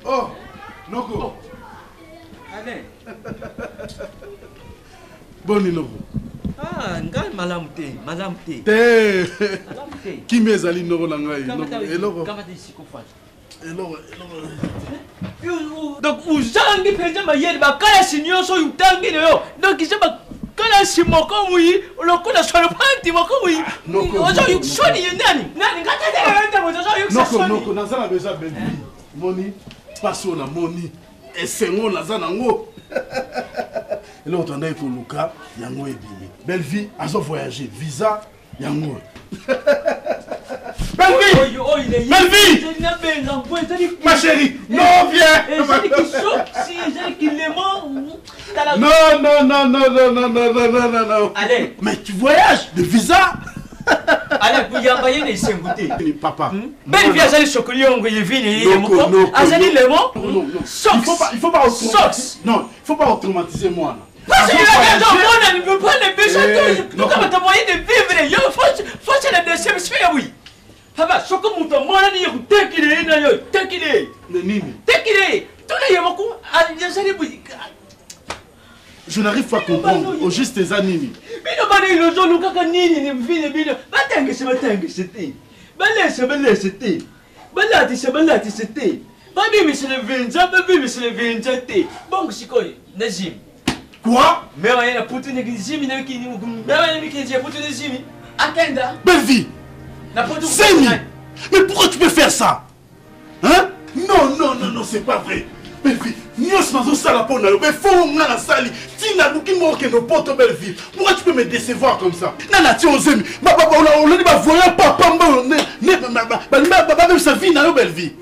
Oh, Noko. Allez. Boni Noko. Ah, ngai malamte. Qui m'ezali Noko nangai? Eloko. Donc uzangi penza mayeli bakala sinyoso utangi yo. Donc isaba kala simoko muyi lokona solo panti moko muyi. Ozo yuksoni nani ngata nda mozo yuksoni. Noko nazana beza Belvi. Moni paso na moni esengo nazana ngo. Eloko tanda ko luka yango ebimi. Belvi azo voyager visa yango. Belvi! Ma chérie! Non, viens! Non. Allez! Mais tu voyages de visa? Allez, vous y envoyez les 5 goûter. Papa. Belvi, Azali chocolat, on y vient. Azali le mot? Il faut pas automatiser. Non, il faut pas automatiser moi. Parce que la raison, on ne veut pas les besoins. Nous avons envoyé de vivre. Il faut que la déception, oui. Haba, soko muto mwana ni tekile na yo, tekile. Nini? Tekile. Tuna yamako ajasali buyi. Je n'arrive pas à comprendre. Au juste tes animi. Bino bana ilozo lukaka nini ni mvine bino. Batangise te. Balese te. Balati te. Babi misele venza te. Bongo sikoi nazim. Quoi? Mais on a putu ne kizimi na kini mugumu. Mais on a mis kizimi putu ne zimi. Akenda. Belvi. Semi! Mais pourquoi tu peux faire ça? Hein? Non, c'est pas vrai. Belvi, nous sommes ça la peau, mais faut on a la salle. Tina, nous qui manquons nos potes, Belvi. Pourquoi tu peux me décevoir comme ça? Nana, tu es Zemi. On a dit, voyons papa, même sa vie, n'a Belvi.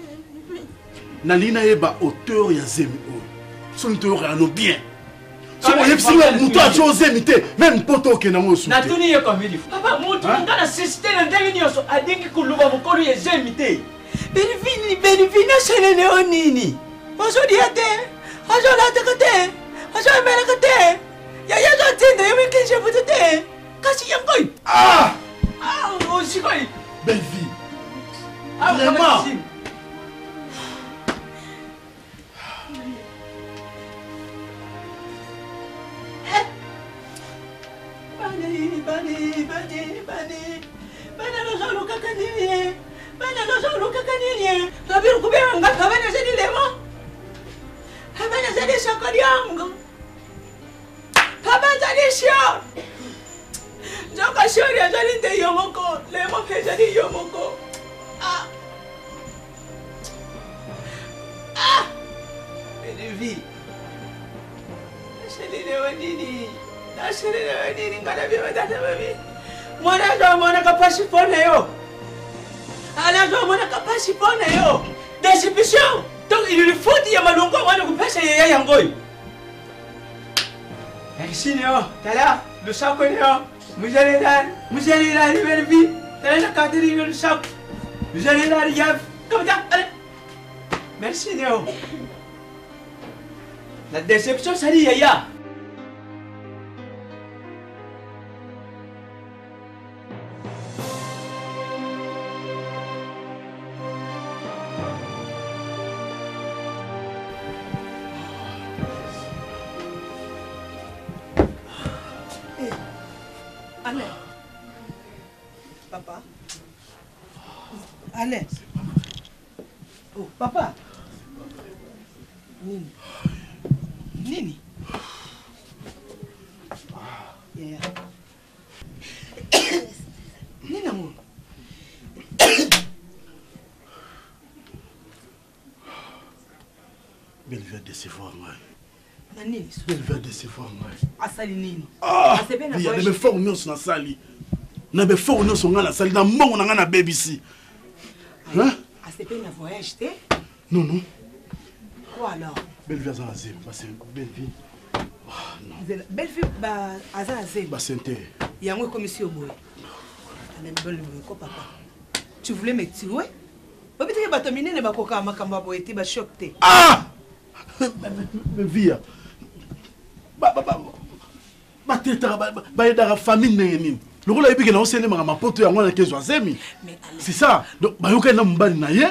Nalina est auteur, ya Zemi. Son auteur, il y a bien. Même poto que nous sommes. Natuni yo comme il faut. Papa, moi tu ngana système ndenge nyoso adingi kuluba mukolo yezemite. Benvini na senene onini. Ozo diate. Ozo latakate. Ozo melakate. Ya zo tinde yemi kenje futete. Kasi yangoi. Ah, osikoi. belle vie. Vraiment. Mwana kapasi pone yo. Alazo mwana kapasi pone yo. Décipition. Donc il lui faut dire malongo wana kupesa yeye yangoi. Merci Néo. Tala, le sac Néo. Vous allez là, belle vie. Tala la Catherine le sac. Vous allez là, Yaf. Comme ça. Merci Néo. La déception ça dit yaya. Papa. Allez. Oh, papa. Nini? Nini? Yeah. Nini amour? Belle va décevoir moi. Nini? Belle va décevoir moi. Asali nini? Ah! Il y a des formes dans la salle. Na be fo no so ngana sali na mbongo na ngana baby si. Hein? A c'est pas un voyage té? Non. Quoi alors? Belle vie azazé, parce que belle vie. Non. Belle vie ba azazé. Ba senté. Yango comme monsieur boy. Ana belle ko papa. Tu voulais me tuer? Ba bitike ba tominer ne ba koka makamba boy té ba choc té. Ah! Belle vie. Ba teta ba yeda famille nini. Le rôle est que nous sommes ma pote à moi qui est zemi. C'est ça. Donc, bayoka na mbali na ye.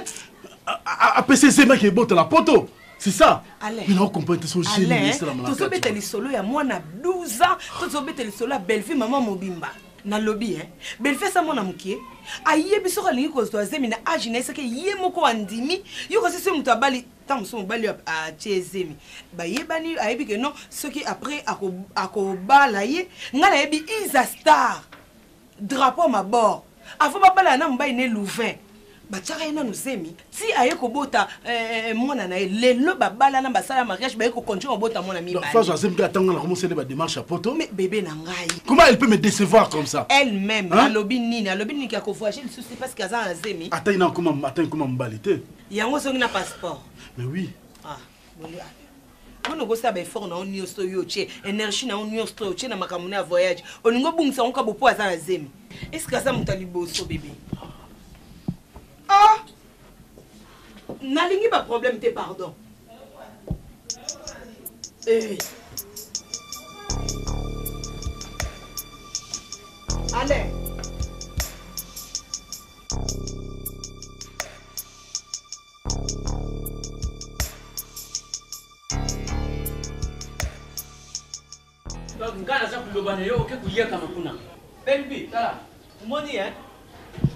apesi Zema qui est beau la poto. C'est ça. Allez. Mais non, comprends ce génie. Allez. Tu as bêté les solos, il y a moi, 12 ans. Tu as bêté les solos, belle-fille, maman, Mobimba. Na lobby, hein. Belle-fille, ça, mon amouké. Aïe, biso, la ligne, cause de Zemi, na agine, c'est que yé, moko, andimi. Yo, quand c'est mon tabali, tant son bali à Zemi. Bah, yé, bani, aïe, que non, ce qui après, à Koba, la yé, n'a la yé, isa star. Drapeau, ma bord. Avant, papa, la n'a mba, né louvain. Batchara ina nuzemi ti ayeko bota mwana na le lo babala na basala mariage bayeko continuer bota mwana mi bali. Fa Jazem ka tanga na commencer les démarches à poto. Mais bébé na ngai. Comment elle peut me décevoir comme ça? Elle-même alobi nini ka ko voyager le souci parce qu'aza azemi. Attends ina comment mbalité. Yango songi na passeport. Mais oui. Ah, boli. On go sa ba effort na onyo so yo che énergie na onyo so che na makamune ya voyage. Oningo bungisa onka bopo aza azemi. Est-ce que ça mutalibo so bébé? Ah! Nalingi pas problème tes pardon. Eh. Allez. Donc ngana za kulobana yo ke kuyeka makuna. Baby, tala. Umoni hein?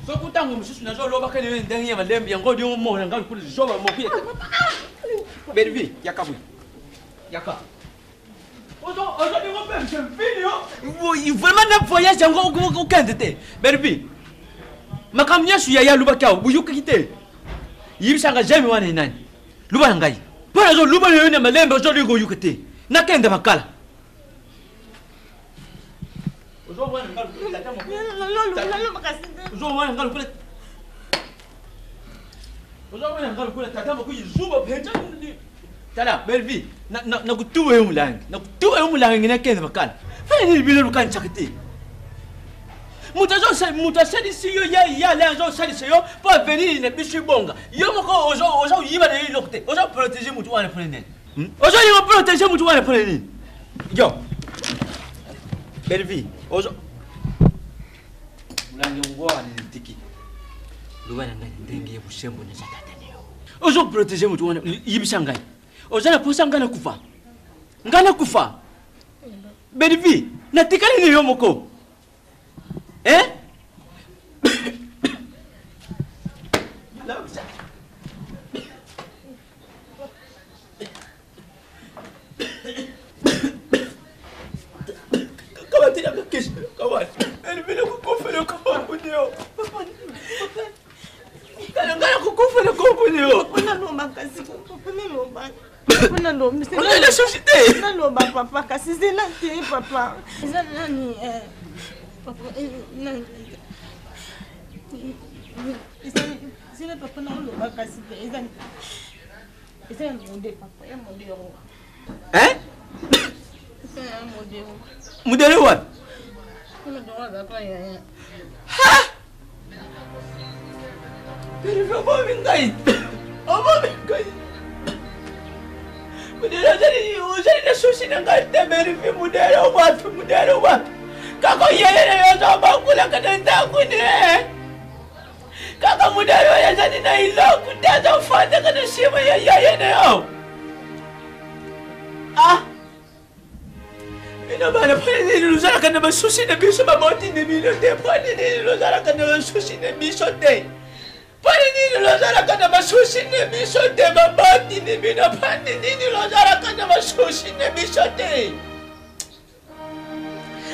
So kutango msusu nazo loba kene ndenge ya malembe yango dio mo ngal kule joba mo pia. Baby, yakabu. Yaka. Ozo di mo pem je video. Oui, vraiment na voyage yango au kandete. Baby. Makamnya su ya luba kwa buyuka kite. Yibisanga jemi wana nani? Luba ngai. Para zo luba yo ne malembe zo di go yukete. Na kende makala. Ozo wana ngal kule tata mo. Tala, Belvi, na kutuwa yung mulang. Na kutuwa yung mulang ngina kaya makan. Fanya nili bilo lukan chakiti. Muta sadi siyo ya lang zo sadi siyo pa venir ne bishi bonga. Yo moko ozo yiba de lokte. Ozo protéger mutu wana prenen. Ozo yiba protéger mutu wana prenen. Yo. Belvi, ozo langi ngwa ni tiki luwana ngani ndenge yebushembo ne chatatene yo ozo protéger mutu wana yibisha ngai ozana posa ngana kufa Belvi na tikali ni yo moko kawatina kakesha kawat Belvi kufele kumbunio ngana kufele kumbunio Ona lomba kasi papa lomba. Ona lomba. Ona la société. Ona lomba papa kasi zela te papa. Eza nani papa nani. Eza papa na lomba kasi eza. Eza monde papa ya monde yo. Eza monde yo. Modele what? Ona doa papa ya. Ha! Belvi obomingai. Mudera jadi usai na susi na ngarte Belvi mudera wat. Kako yeye na yo zaba kula kadenta kune. Kaka mudera ya jadi na ilo kutaza fanda kada sima ya yeye na yo. Ah. Ina bana pwede luzara kana basusi na biso baboti ne bilote pwede luzara kana basusi na bisote. Pwede nini lozara kana basusi ne bisote baboti ne bino pwede nini lozara kana basusi ne bisote.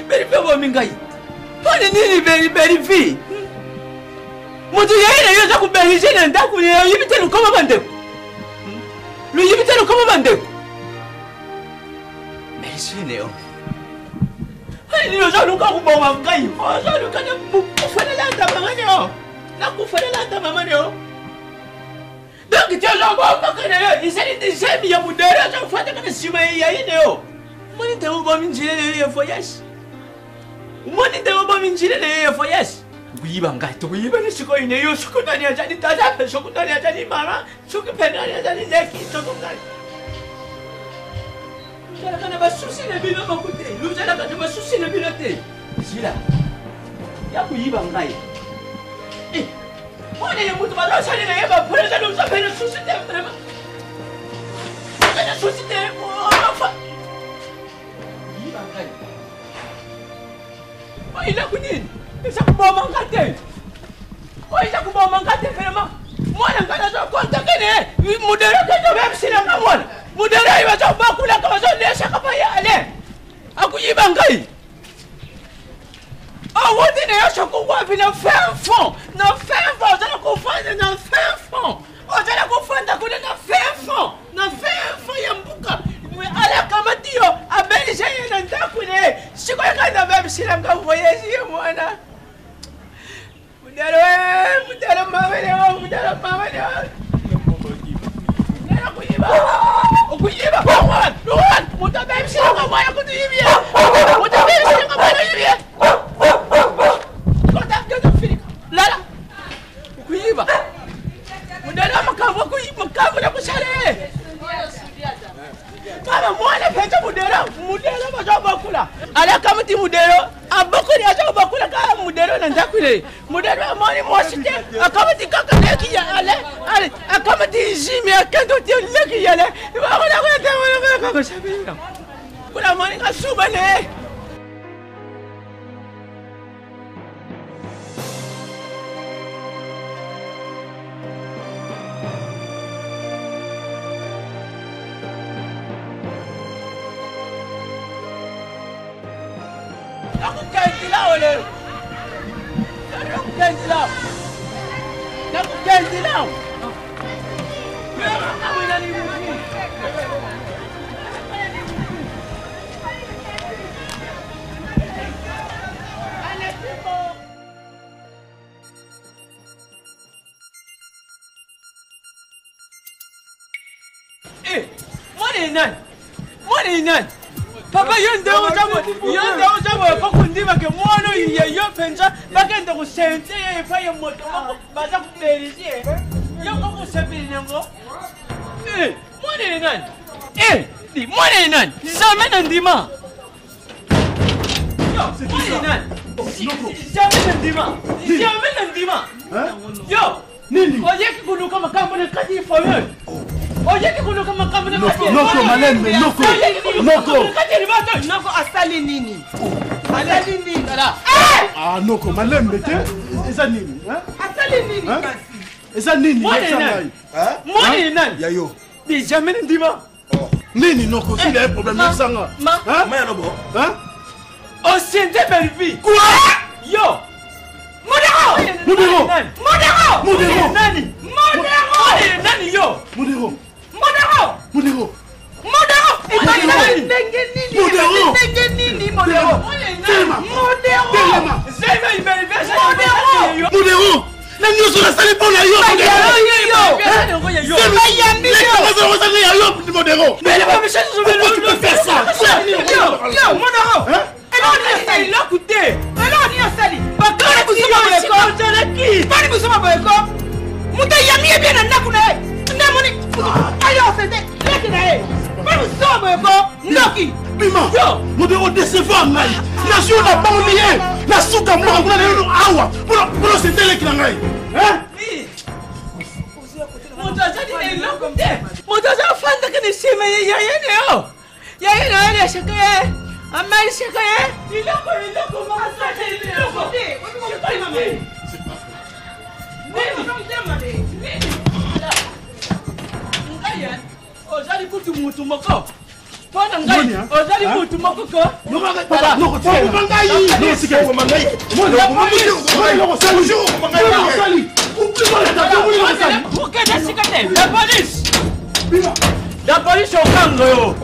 Belvi obomingai. Pwede nini Belvi? Mutu yeye yoza kubelije na ndaku yibite lukoma bandeko. Lu yibite lukoma bandeko. Mersineo. Ni loza luka kubonga ngai. Oza luka na kufanela ndamangano. Na kufanela ndamangano. Donc tu as bonga kana yo, isali disemi ya mudera za kufanya kana sima ya ineo. Moni te uba minjile ya voyage. Moni te uba minjile ya voyage. Kuyiba ngai to kuyiba ni siko ine yo siko nani ajani tata siko nani ajani mama siko penani ajani leki siko nani. Luzala kana basusi na bino makute. Luzala kana basusi na bino te. Sila. Ya kuyiba ngai. Moi, il y a beaucoup de choses à dire. Pour les gens, nous avons une société vraiment. Une société. Il a connu. Il s'est pas manqué. Il s'est pas manqué vraiment. Moi, je ne compte que les modèles même si la maman. Modèle, il va se beaucoup la cause de l'échec à y aller. À quoi il va gagner? Ah, vous dites que je comprends bien fin fond. Non, fin fond, je ne comprends pas dans fin fond. Oh, je ne comprends pas dans fin fond. Dans fin fond, il y a un bouquin. Ala kama tio abeli jaye na ndakune siko yakana baby silanga voyage mwana mudalo mama leo mudalo mama leo nena kuyiba okuyiba Luan muta baby silanga mwana kutuyibia muta baby silanga mwana yibia kota kata filika lala okuyiba mudalo makambo kuyiba makambo na kushale Mama mwana pete mudero bajo bakula ala kamati mudero abakuri ajo bakula ka mudero na ndakule mudero amani mwashite akamati kaka leki ya ale akamati jimi akando ti leki ya le bakula ko ta ko sabina kula mani ka subane Mwana Papa yende ojabo kokundi bake mwana yo penza bagenda ku sente fa yo moto baza ku berizie yo ko sepili ngo mwana di mwana zamena ndima yo zamena ndima yo nini oyeki kunuka makambo na kati foyo oyeki kunuka makambo na kati noko malembe noko asali nini asali nini ah noko malembe te eza nini asali nini kasi eza nini mwani nani yayo di jamais ndima nini noko s'il y a un problème sanga ma yanobo o sente belvi quoi yo Modero nani yo Modero na nyuso na sali pona yo Modero mais le monsieur je vais faire ça yo Modero il a coûté alors ni asali bakara kusoma boyeko jalaki bani kusoma boyeko muta yamie bien na kuna ndamoni ayo sente leki na e bani kusoma boyeko ndoki bima yo Modero décevant ngai na sio na banlier na suka mwa kuna lelo awa pour sente leki na ngai Motaza fanda kene sema ya yene yo shakaye amai shakaye iloko masa iloko shakaye mama ngaya ozali kutu mutu moko pona ngai ozali mutu moko ko noko tse mangai no sike ko mangai La police au camp yo.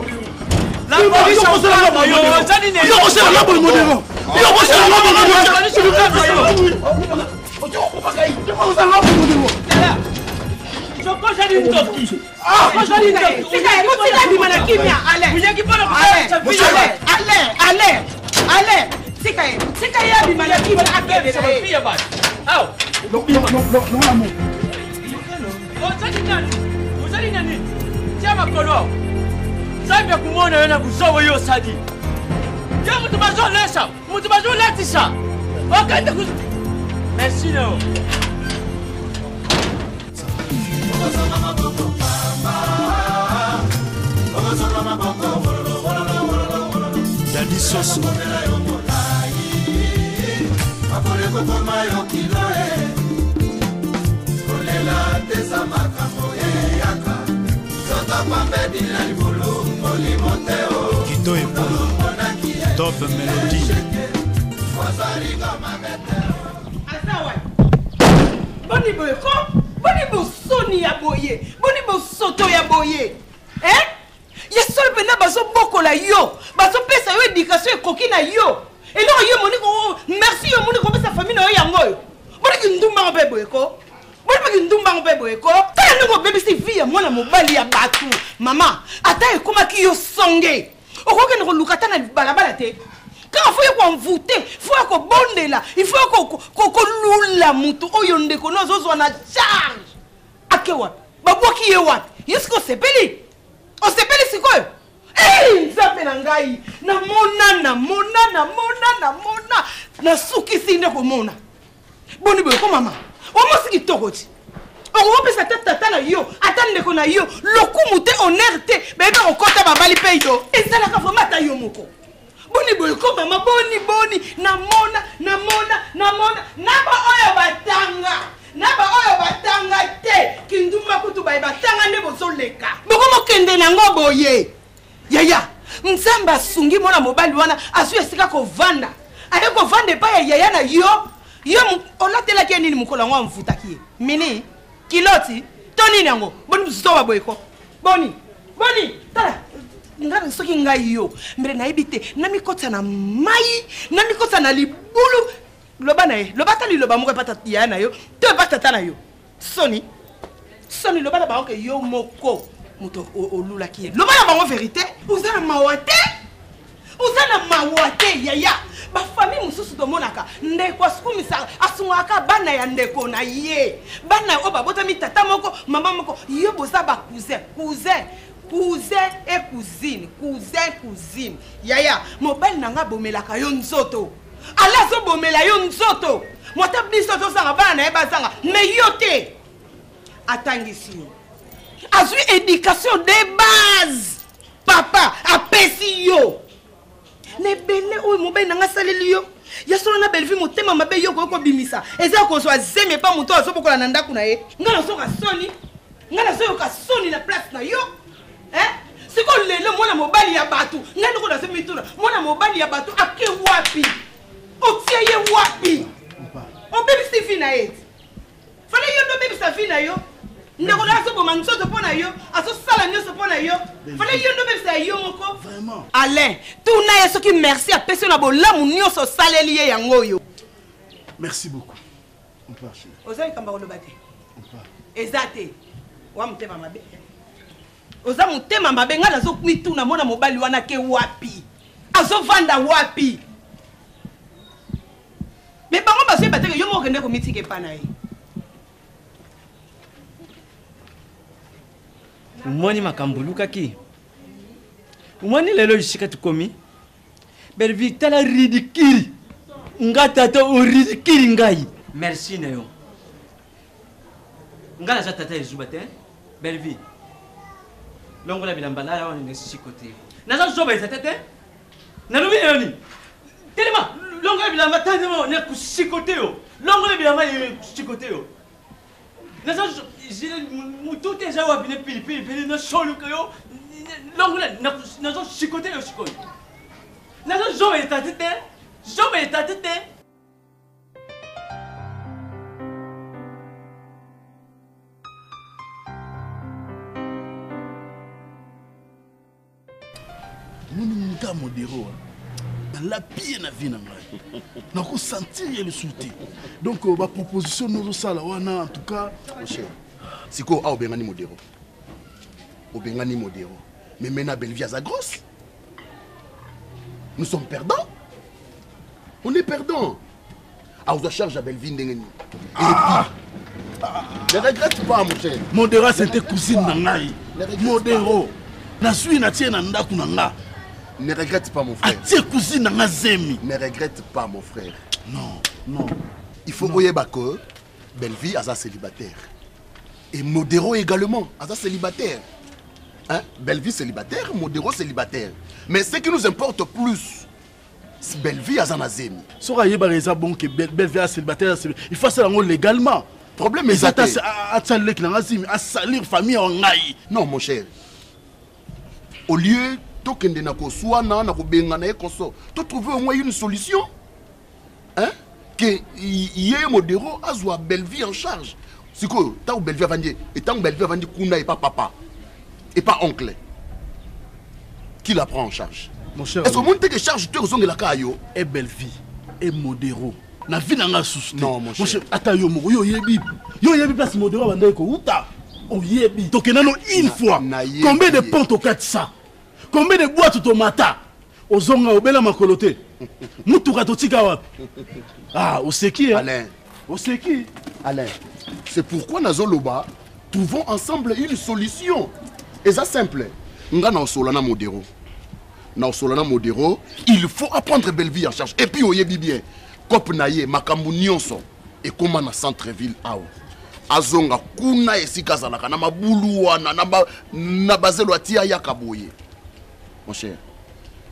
La police au camp yo. Zani ne. Yo c'est la bonne Modero. Yo c'est la bonne Modero. La police au camp yo. Joko jali ndoki. Ah, jali ndoki. Sika mutika di mana kimya ale. Mujaki pala ale. Sika ya di mana kimya akebe. Sabia ba. Au. No amo. Ozali nani? Tiama kolo. Zambi kumona yana kuzowo yo sadi. Ya mutu bazo lesa, mutu bazo letisa. Okanda ku. Merci no. Daddy Soso Kito Epolo Top Melody Boni boyeko, boni bo soni ya boye, boni bo soto ya boye. Yesol pena baso boko la yo, baso pesa yo éducation ekoki na yo. Et non yo moni ko merci yo moni ko pesa famille na yo yango. Boni ki ndumba ngbe boyeko. Boni ki ndumba ngbe boyeko. Tala ngo bébé si vie ya mwana mobali ya batu. Mama, ata ekoma ki yo songe. Okoke no lukata na balabala te. Quand il faut qu'on vote, il faut qu'on bonde là, il faut qu'on loue la moutou, oh yonde qu'on a zozo na charge. Akewa, babo qui est wat, est-ce qu'on s'appelle? On s'appelle c'est quoi? Eh, nzambe na ngai, na mona, na suki sinde ko mona. Boni boy ko mama, o mo siki tokoti. On peut sa tata na yo, attendre ko na yo, lokumu te honnêteté, bébé on kota babali peido. Et ça la ka vraiment ta yo moko. Boni boyko mama boni namona naba oyo batanga te kinduma kutu bai batanga ne bozoleka boko mokende nango boye yaya nzamba sungi mona mobali wana asu esika ko vanda aye ko vande pa yaya na yo olatela ke nini mukolo ngo mfutaki mini kiloti toni nango boni buzo boyko boni tala ngana soki ngai yo mbere na ebite na mikota na mai na mikota na libulu loba na ye loba tali loba moko pata ya na yo te pata tana yo soni loba na bango ke yo moko moto olula ki loba na bango vérité uzana mawate yaya ba famille mususu to monaka ndeko asikumisa asungaka bana ya ndeko na ye bana o babota mi tata moko mama moko yo boza ba cousin et cousine yaya mobali nanga bomelaka yo nzoto ala so bomela yo nzoto mota biso to sanga bana na eba sanga mais yo te atangisi yo azui éducation de base papa apesi yo nebele oyo mobali nanga saleli yo ya solo na belle vie motema mabe yo ko bimisa eza ko so azeme pa moto aso bokola na ndaku na ye ngana so ka soni na place na yo. C'est quoi le mwana mobali ya batu ngani ko na semituna mwana mobali ya batu ake wapi otieye wapi on baby Stephen na et fallait yo do baby Stephen yo ndeko na so boma nsoto pona yo aso sala nyoso pona yo fallait yo do baby sa yo moko vraiment Alain tout na yeso ki merci a pesi na bolamu nyoso saleli ye yango yo merci beaucoup on part chez ozali kamba ko lobate on part ezate wa mutema mabe oza mutema mabe ngala zo mituna mona mobali wana ke wapi azo vanda wapi me bango baso bateke yo moko ndeko mitike pana ye umoni makambuluka ki umoni lelo ishika tukomi belvi tala ridicule ngata to ridicule ngai merci nayo ngala za tata ezubate belvi longola bilamba la wana nesi côté naza zoba tete na lobi yoni telema longola bilamba tete mo ne kusikote yo longola bilamba kusikote yo naza mutote za wa bine pili na solo yo longola naza sikote yo sikote naza zoba tete Mon modéro, dans la pied na vie na ngai. Na ko sentir le souté. Donc ma proposition nous ça là wana en tout cas, cher. Siko a obengani modéro. Obengani modéro. Mais maintenant belle vie à sa grosse. Nous sommes perdants. On est perdants. Ah, on doit charger à Belleville ndengeni. Ne regrette pas mon cher. Modéro c'était cousine na ngai. Modéro. Na suis na tie na ndaku na nga. Ne regrette pas mon frère. Atie cousine na zemi. Ne regrette pas mon frère. Non. Il faut oyeba que Belleville a sa célibataire. Et Modero également, Aza célibataire. Hein? Bellevie célibataire, Modero célibataire. Mais ce qui nous importe plus, c'est Bellevie Aza Nazemi. Si on a bon que Bellevie célibataire, il faut ça légalement. Problème est ça. À salir famille en aïe. Non, mon cher. Au lieu de trouver au moins une solution. Hein? Que hier Modero a joué Bellevie en charge. C'est quoi? Tant que Bellevie a vendu, et tant que Bellevie a vendu Kuna et pas papa, et pas oncle, qui la prend en charge? Mon cher, est-ce que mon que charge tu es la caillou? Et Bellevie, et Modero. La vie n'a pas souci. Non, mon cher. Attends, yo yebi place Modero a vendu Kouta. Oh yebi. Donc une fois. Combien de ponts au 400? Combien de boîtes au mata? Aux zonga au bela makolote. Moutuka totika wapi? Ah, au seki. Alain. Au seki. Alain. C'est pourquoi Nazoloba trouvons ensemble une solution. Et ça simple. Nga na Solana Modero. Na Solana Modero, il faut apprendre Bellevie en charge. Et puis oyebi bien. Kop naye makambu nyonso et comment na centre-ville awo. Azonga kuna esika zalaka na mabulu wana na bazelo atia ya kaboye. Mon cher.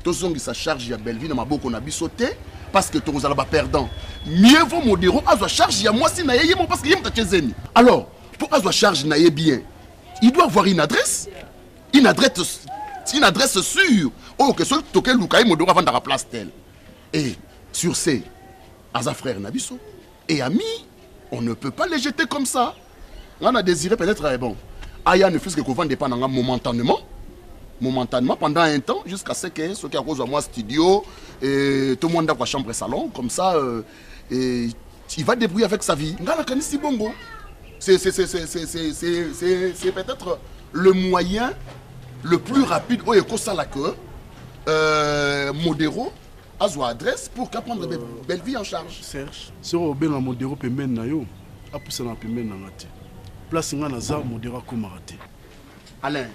Tozongi sa charge ya Bellevie na maboko na bisoté parce que tu es perdant. Mieux vaut Modero à charge ya moi si na yé parce que yé mta chezeni. Alors, pour à charge na yé bien, il doit avoir une adresse sûre. Oh que ce toqué Lukaï Modero avant de la place telle. Et sur ces Aza frère Nabiso et amis, on ne peut pas les jeter comme ça. On a désiré peut-être bon. Aya ne fût-ce que qu'on vende pas momentanément pendant un temps jusqu'à ce que ce qui a cause à moi studio et tout le monde a sa chambre et salon comme ça et il va débrouiller avec sa vie. C'est peut-être le moyen le plus rapide où il y a ça là que Modero a son adresse pour prendre Bellevie en charge. Serge, si on a Modero pemben na yo, a poussé na pemben na ngati. Place nga na za Modero ko marate. Alain,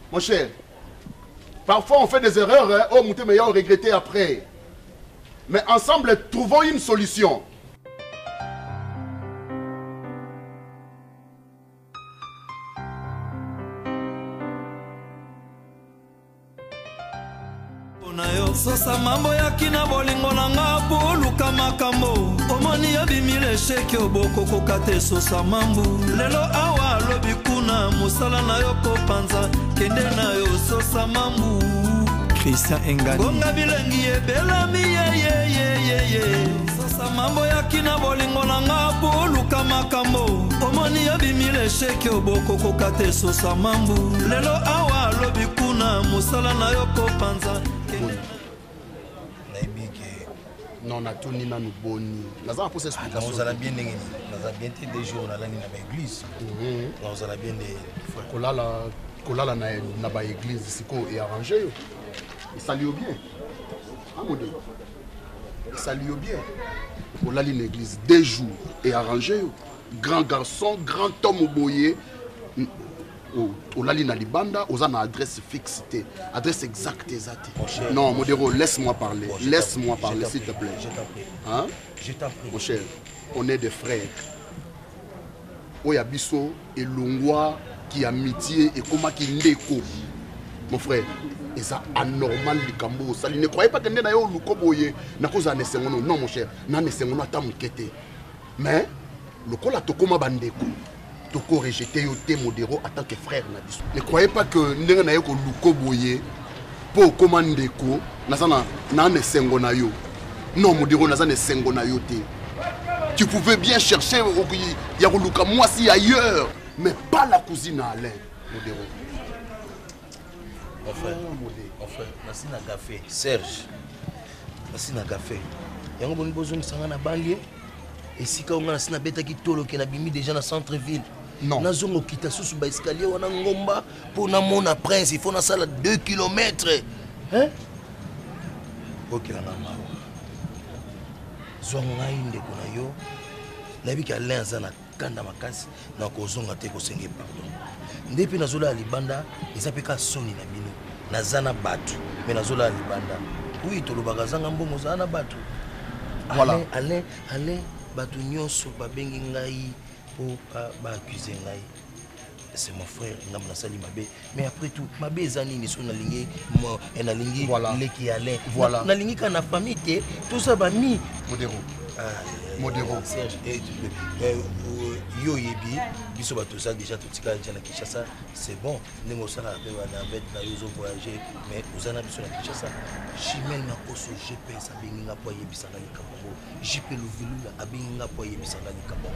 mon cher, parfois on fait des erreurs, hein, oh, monter meilleur regretter après. Mais ensemble, trouvons une solution. Sosa mambo ya kina bolingo na nga boluka makambo omoni ya bimile sheke oboko kokate sosa mambo lelo awa lobi kuna musala na yo kopanza kende na yo sosa mambo Christian Engani gonga bilengi ebela mi ye sosa mambo ya kina bolingo na nga boluka makambo omoni ya bimile sheke oboko kokate sosa mambo lelo awa lobi kuna musala na yo kopanza kende non, on a tout ni nous boni. Nous avons posé explication. Nous allons bien des jours dans l'église. Nous allons bien des Kolala na ba église siko et arrangé. Il salue bien. Amodé. Il salue bien. Kolala l'église 2 jours et arrangé. Grand garçon, grand homme boyé. Olali na libanda, aux une adresse fixe, adresse exacte. Non, Modero, laisse-moi parler. Laisse-moi parler, s'il te plaît. Je t'en prie. Hein? Je t'en prie. Mon cher, on est des frères. Oyabiso et Longwa qui amitié et comment qui ndeko. Mon frère, et ça anormal du Cambo. Ça ne croyez pas que nous avons le koboye. Non, mon cher, nous avons un mukete. Mais le kola tokoma bandeko. Toko rejeté Modero en tant que frère. Ne croyez pas que nous avons un lukoboye pour commander ko. Non, Modero, nous avons un tu pouvais bien chercher Yaroluka moi si ailleurs, mais pas la cousine à Alain, Modero. Enfin, merci na café. Serge, merci na café. Il y a un bon besoin de na banlieue. Et si quand on a un bête qui tolo qui a bimi déjà dans centre-ville. Non. Nous avons quitté sous le escalier, on a un ngomba pour na mon prince. Il faut na salle 2 km. Hein? Ok, la maman. Zonga inde kuna yo. Nabi ka lenza na kanda makasi na kozonga te ko senge pardon. Ndepi na zola libanda, ezapeka soni na bino. Nazana batu, mais na zola libanda. Oui, to lobaka zanga mbongo zana batu. Voilà. Allez. bato nyonso babengi ngai po ba accuser ngai. C'est mon frère, ngam nasali mabe. Mais après tout, mabe ezani ni so na lingi mo na lingi leki ale. Voilà. Na lingi kana famille te, tout ça ba mi Modéro. Modéro. Serge, yo yebi, biso bato ça déjà tout tika na Kinshasa, c'est bon. Nengo ça na avec na yo voyager, mais ozana biso na Kinshasa. Chimel na koso GP ça binga po yebisanga likambo. JP Louvulula abinga po yebisanga likambo.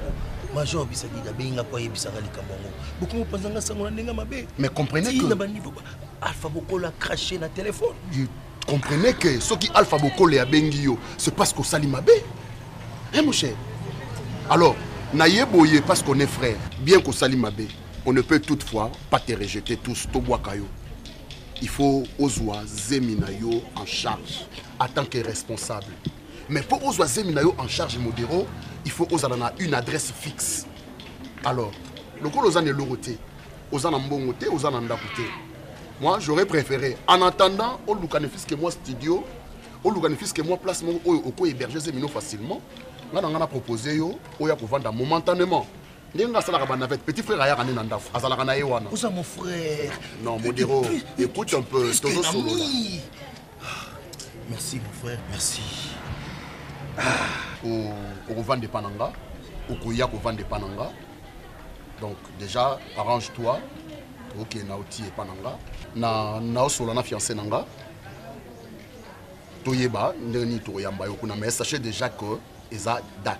Major bisadi abinga po yebisanga likambo. Beaucoup pensanga sango na mabe. Mais comprenez que Alpha Bokolo a craché na téléphone. Comprenez que ce qui Alpha Bokolo et Abengio, c'est parce qu'on s'allie ma bé. Hein, mon cher? Alors, Naïeboye, parce qu'on est frère, bien qu'on s'allie ma bé, on ne peut toutefois pas te rejeter tous, Toboakayo. Il faut Ozwa Zeminayo en charge, en tant que responsable. Mais pour Ozwa Zeminayo en charge Modéro, il faut Ozana une adresse fixe. Alors, le coup Ozana est l'oroté, Ozana Mbongoté, Ozana Ndakoté. Moi, j'aurais préféré, en attendant, au Loukanefis que moi studio, au Loukanefis que moi place mon au héberger Zemino facilement. Là, on a proposé yo, oya pour vendre momentanément. N'enga sala rabana avec petit frère aya kané nandaf. Azala kana yewana. Où ça mon frère? Non, Modéro, écoute un peu, Tozo solo là. Merci mon frère, merci. Au vendre des pananga, au koya ko vendre des pananga. Donc déjà, arrange-toi. Ok, naoti et pananga. Na solo na fiancé nanga. Toyeba, ndeni toyamba yokuna, mais sachez déjà que eza dak.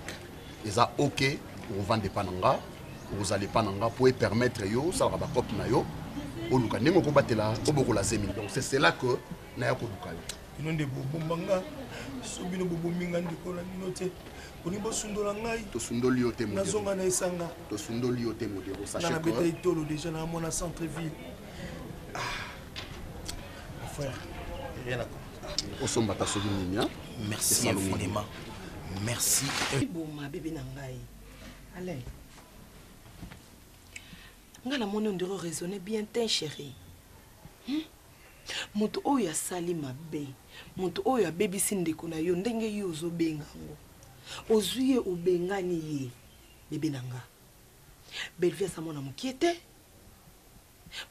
Eza ok pour vendre des pananga, vous allez pananga pour permettre yo ça va cop na yo. O luka nengo ko batela oboko la zemi. Donc c'est cela que na ya ko luka. Ino de bobombanga. Sobino bobominga ndikola minote. Onibo sundola ngai. To sundoli yo te mo. Nazonga na esanga. To sundoli yo te mo de sachez na que. Na beta itolo déjà na mon centre-ville. Mon frère, rien à merci infiniment. Merci. Bon, ma bébé Nangaï. Allez. Ngana mon on devrait raisonner bien, t'es chérie. Moto oya sali ma bé. Moto oya baby sindeko na yo ndenge yo zo bengango. Ozuye obengani ye. Bébé Nanga. Belvia sa mona mukiete.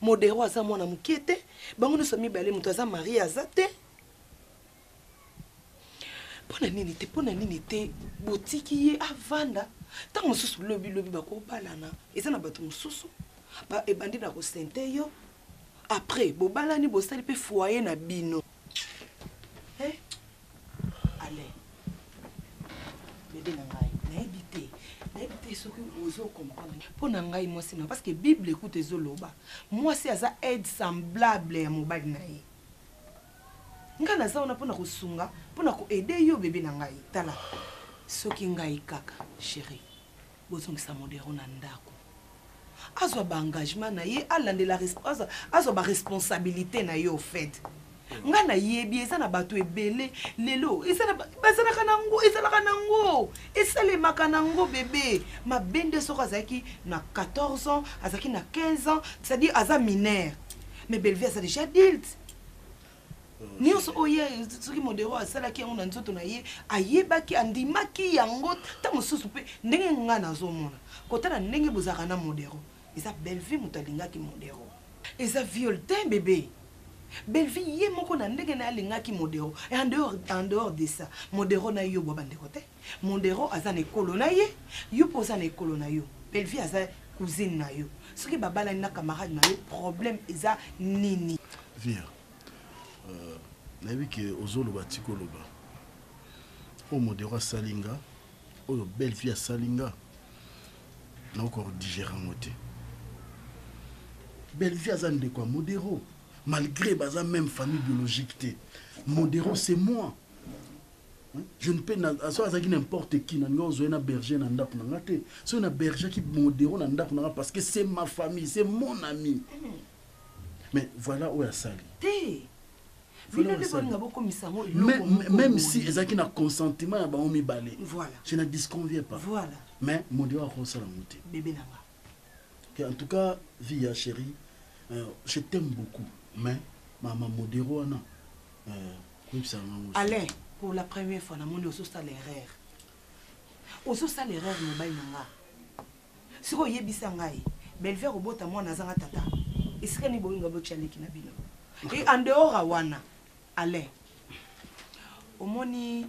Modéro aza mona mukiete. Bango no somi balé moto aza Marie azate. Pona nini te botiki ye avanda tango mususu lobi bako balana eza na bato mususu ba ebandi na ko sente yo après bo balani bo sali pe foyer na bino allez bébé na ngai na ebité soki ozo comprendre pona ngai moi c'est parce que Bible écoute ezoloba moi c'est aza aide semblable ya mobali na ye ngana za ona pona kusunga pona ko aider yo bébé na ngai tala soki ngai kaka chérie bozongisa Modéro na ndako azwa ba engagement na ye alandela azwa ba responsabilité na yo fait ngana yebi eza na bato ebele lelo eza kanango esale makanango bébé ma bende soko azaki na 14 ans azaki na 15 ans c'est-à-dire aza mineur mais Belvia c'est déjà adulte. Nyonso oye soki Modéro asalaki yango na nzoto na ye ayebaki andimaki yango ta mosusu pe ndenge nga nazomona kotala ndenge bozaka na Modéro eza belle vie moto alingaki Modéro eza viol te bébé belle vie ye moko na ndenge na alingaki Modéro et en dehors de ça Modéro na yo bobande kote Modéro aza na ekolo na ye yo poza na ekolo na yo belle vie aza cousine na yo soki babala na camarade na yo problème eza nini via nayebi ke ozoloba tikoloba oyo Modéro asalinga oyo belle vie asalinga naokor digérer yango te belle vie aza ndeko ya Modéro malgré baza même famille biologique te Modéro c'est moi je ne peux so azaki n'importe qui na nga ozoye na berger na ndako na nga te so na berger ki Modéro na ndako na nga parce que c'est ma famille c'est mon ami mais voilà où asali te même si ezaki na consentement ya bango mibale voilà je ne disconviens pas voilà mais Modéro akosala mote bébé nanga en tout cas vie chérie je t'aime beaucoup mais maman Modéro ana Alain pour la première fois na monde aussi ça l'erreur ozosala erreur mobali na nga siko oyebisa ngai belver obota mwana azanga tata esika ni boyinga botia leki na bino e en dehors a wana ale omoni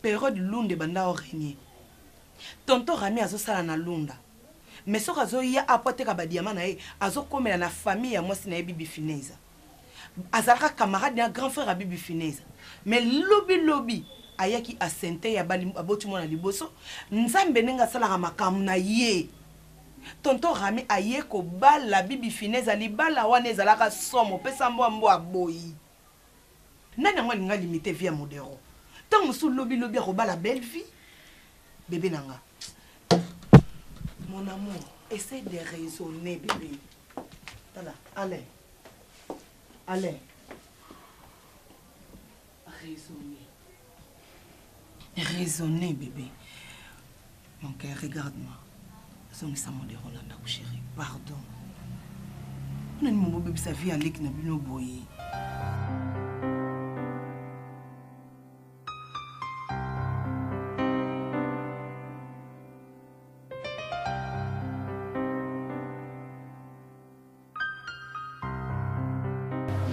période lunde banda orenie tonton Rami azosala na lunda mais soki azoya apoteka badiama na ye azokomela na famille ya mwasi na ye Bibi Fineza azalaka camarade ya grand frère ya Bibi Fineza mais lobi ayaki asente ya aboti mwana liboso nzambe ndenge asalaka makambo na ye tonton Rami aye kobala Bibi Fineza libala wana ezalaka somo pesa mbo aboyi nani yango alinga limite vie ya modero ntango mosusu lobi akobala belle vie bébé nanga mon amour essaie de raisonner bébé voilà allez raisonner bébé mon cœur regarde-moi zongisa modero na ndako chérie pardon nani mon bébé sa vie aleki na bino boye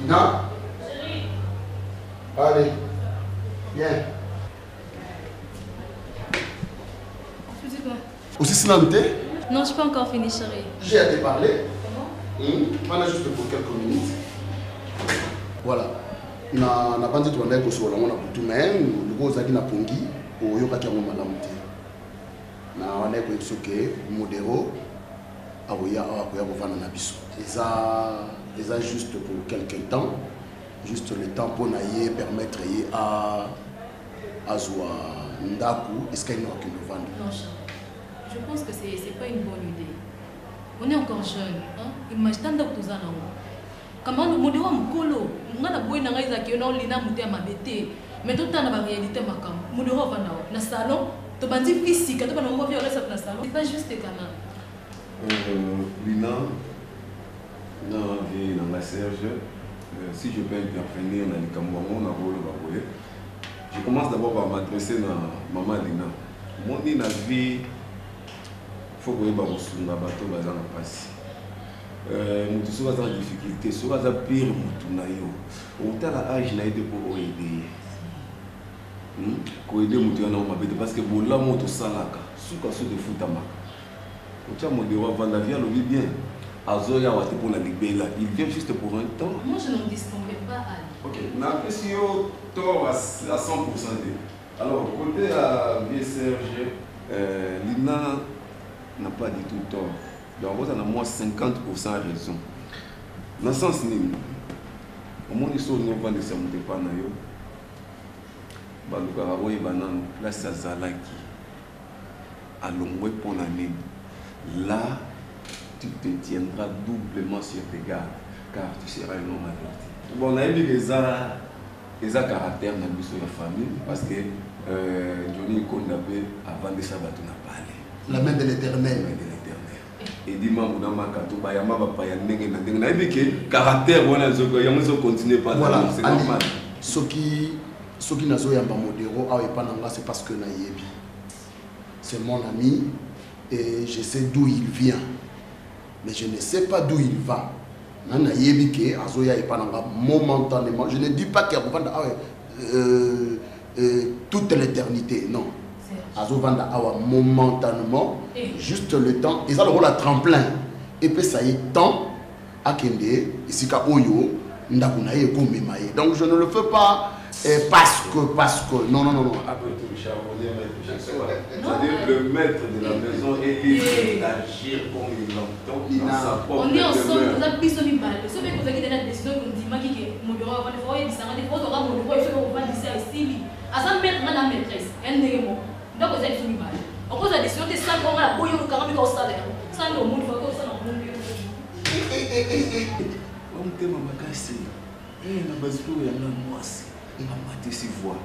Non. Chérie. Allez. Viens. Tu dis quoi? Aussi silenté? Non, je n'ai pas encore fini, chérie. J'ai à te parler. Comment? Voilà, juste pour quelques minutes. Voilà. Na pas dit que on a que sur la mona pour tout même, le gros zaki na pongi, au yokaki ya mama lamuti. Na on a que soké modéro awoya akoya bovana na biso. Eza juste pour quelques temps, juste le temps pour naïe permettre à Azwa Ndaku, est-ce qu'il y a une vente? Non, je pense que c'est pas une bonne idée. On est encore jeune, hein? Imagine que tout ça là. Comment le modèle est colo, on a besoin d'un gars qui est dans l'ina monté à ma bête, mais tout le temps la réalité macam. Modèle va dans le salon, tu vas dire physique, tu vas nous voir ça dans le salon. C'est pas juste quand même. Lina. Non, dans la Serge, si je peux intervenir dans les Cameroun, je commence d'abord par m'adresser à Maman Lina. Mon Lina vie, il faut que je me bateau dans la passe. Je suis en difficulté, je suis en pire, je suis à l'âge pour aider. Pour aider, parce que bon, là, je suis de foot à ma. Je suis à la vie, je bien. Azoya wate pour la libérer, il vient juste pour un temps. Moi je n'en distingue pas Ali. Ok, n'a pas si au tort à 100%. Alors côté à vieux Serge, Lina n'a pas du tout tort. Donc on a moins 50% raison. Dans le sens ni, au moins ils sont non pas de ça monter pas na yo. Baluka rawoye banan place à Zalaki. Allons pour l'année. Là tu te tiendras doublement sur tes gardes, car tu seras un homme averti. Bon, on a vu que ça caractère dans la famille, parce que Johnny Kondabé, avant de ça, tu n'as pas allé. La main de l'Éternel. La main de l'Éternel. Et dis-moi, mon amant, quand tu vas y aller, on a vu que caractère, on a continué par là, c'est normal. Ce qui n'a pas modéro, c'est parce que c'est mon ami et je sais d'où il vient. Mais je ne sais pas d'où il va. Momentanément, je ne dis pas qu'il va toute l'éternité, non. Azovanda awa momentanément, juste le temps, ils ont le tremplin. Et puis ça y est, temps à Kende, ici ka Oyo, Ndakunaye Komemaye. Donc je ne le fais pas parce que, non. Après tout, c'est-à-dire le maître de la maison est libre d'agir comme il l'entend dans sa propre on est ensemble, demeure. vous avez besoin de balle. Ce que vous avez la décision qu'on dit, mon bureau va faire, il va dire ici. À sa maître, madame maîtresse, elle n'est pas. Donc vous avez besoin de balle. On pose la décision de 5 ans, la bouille au carré au salaire. Ça, le monde va faire ça dans le monde. On te m'a cassé. Et la base pour la moisse. Il m'a maté ses voix.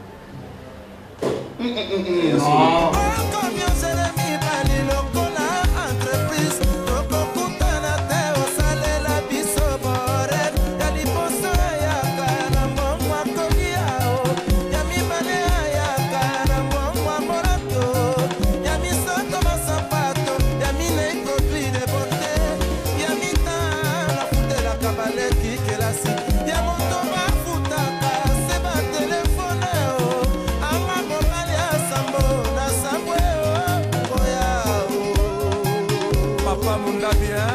Lunga bien.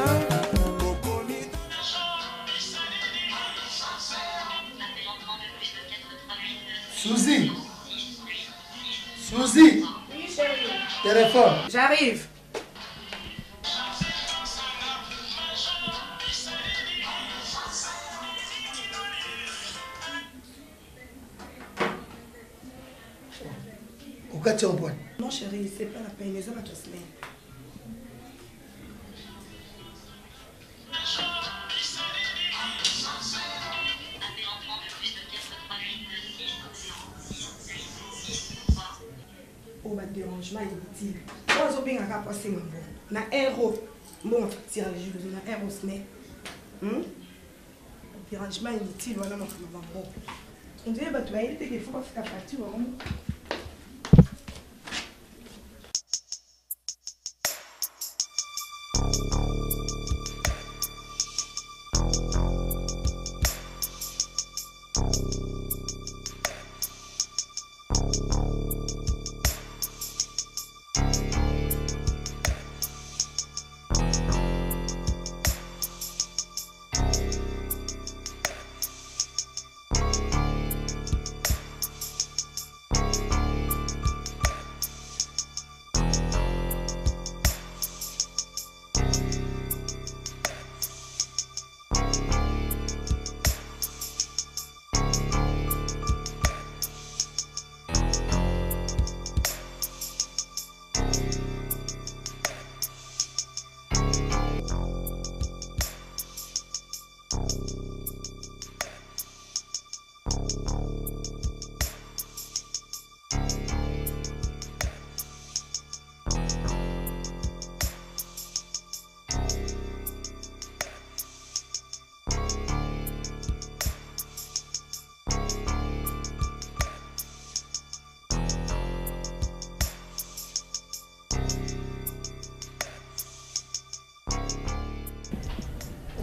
Suzy. Suzy. Oui, chérie. Téléphone. J'arrive. Non chérie, c'est pas la peine, les hommes à tous les. Oh, bah dérangement inutile. Moi, je vais passer mon bon. Na héros. Bon, tiens, je vais na héros, mais. Dérangement inutile, voilà ma bon. On dirait que tu vas y aller, il faut pas faire ta partie.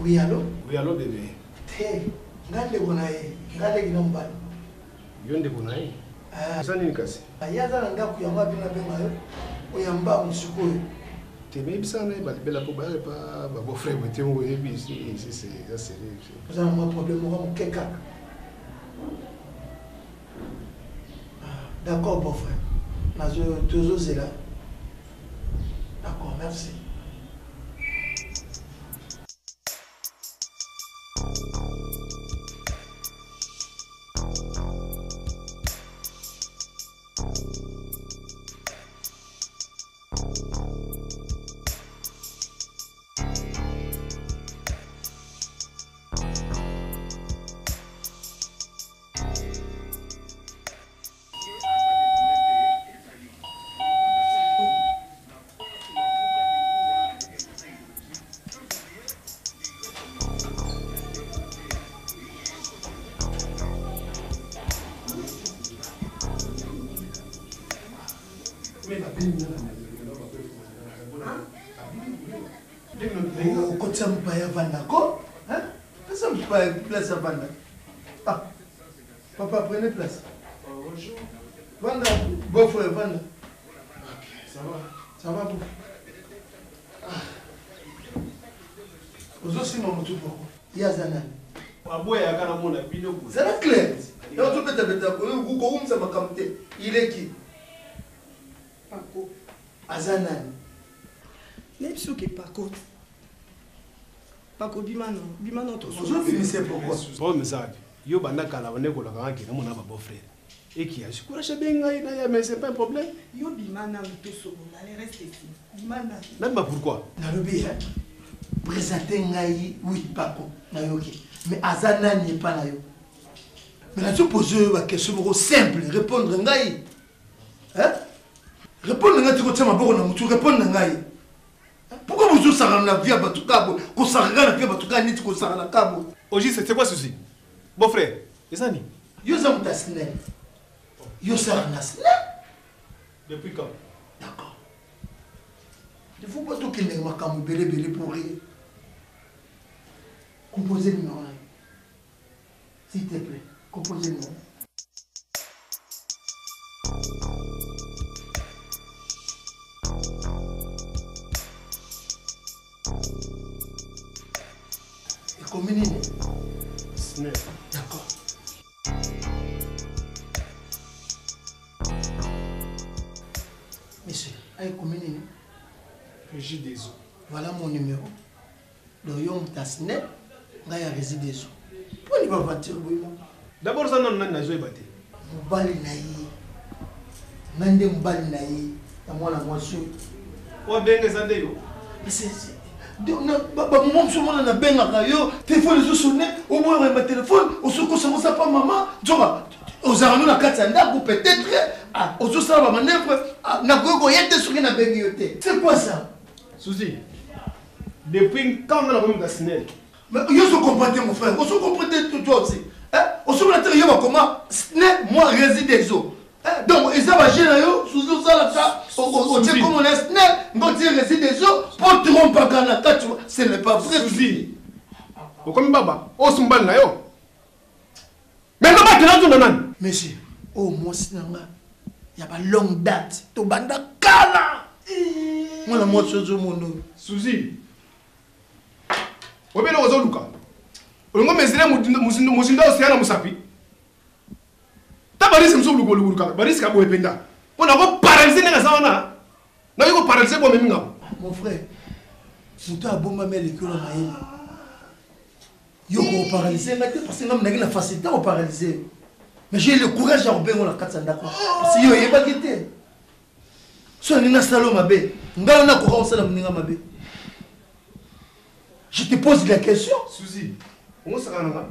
Oui, allô? Oui, allô, bébé. Hey, ngande bonaye, ngande ginomba. Yonde bonaye. Sani nikasi. Ayaza nanga kuyamba bina benga yo. Oyamba musikuyo. Teme bisana balibela po bare pa ba beau frère meté mo yebi ici c'est ça sérieux. Vous avez un problème mo keka. D'accord, beau frère. Nazo tozo zela. D'accord, merci. Kotia mpaya vanda ko? Qu'est-ce que mpaya place à vanda? Ah, papa prenez place. Bonjour. Vanda, beau frère vanda. Ok, ça va. Ça va beau. Vous aussi mon moto pourquoi? Yazana. Aboya kana mona bino. C'est la clé. Et on te beta beta ko ko ça m'a camté. Il est qui? Paco. Azanan. N'est-ce que Paco. Paco Bimano. Bimano to. Vous finissez pourquoi? Bon message. Yo banda kala bane ko la ka ke na mona ba beau frère. Et qui a shukura shabenga ina mais c'est pas un problème. Yo Bimana to so on allait rester ici. Bimana. Même pas pourquoi? Nalobi hein. Présenter ngai oui Paco. Na yoki. Mais Azanan n'est pas là yo. Mais là tu poses une question simple, répondre ngai. Hein? Répondre ngai tu ko tsama boko na mutu répondre ngai. Pourquoi vous avez la vie à Batukabo? Qu'on s'arrête la vie à Batukabo, ni qu'on s'arrête la cabo. Oji, c'est quoi ceci? Bon frère, c'est ça ni? Yo zam tasne. Yo s'arrête nasne. Depuis quand? D'accord. Il ne faut pas tout qu'il n'ait pas comme belé pour rire. Composez le numéro. S'il te plaît, composez le numéro. Combien de Snell. D'accord. Monsieur, aïe, combien de Régis des eaux. Voilà mon numéro. Le yom tasne, ngaya Régis des eaux. Pourquoi il va voiture, D'abord, ça n'a pas de battu. Mobali naïe. Nande mobali naïe. Ya moi la moisson. Ou bien les années yo. Mais c'est maman msomona na benga yo téléphone zo sonné au moins ma téléphone au soko ça pas maman joba aux arano na katanda ou peut-être ah au zo ça va manœuvre na gogo yete soki na bengi yote. C'est quoi ça? Souci. Depuis quand on a remis la Snell? Mais yo se comprendre mon frère, on se comprendre toi aussi. Hein? On se comprendre yo comment Snell moi réside des eaux. Donc, ils ont agé là, sous ça, là, on tient comme on est snell, on tient réside des eaux, pour tromper Kanaka, tu vois, ce n'est pas vrai. Souci. Au comme Baba, au Sumban là, yo. Mais non, tu n'as pas de monsieur, oh, moi, c'est il y a pas longue date, tu banda kala. Moi, la moitié de mon nom. Souci. Au bien, on va Luka. On va mesurer Mouzinda au Siana Moussapi. Tabaris mso lugolu ka baris ka boependa on a paralyser na zawana na yiko paralyser bo meminga mon frère muto aboma mele kilo na yele yoko paralyser ngate parce que ngam na facilité au paralyser mais j'ai le courage à obengo la katsanda ko parce que yo yeba kité so ni na salo mabe ngala na ko sala mninga mabe je te pose la question Suzy on saka nga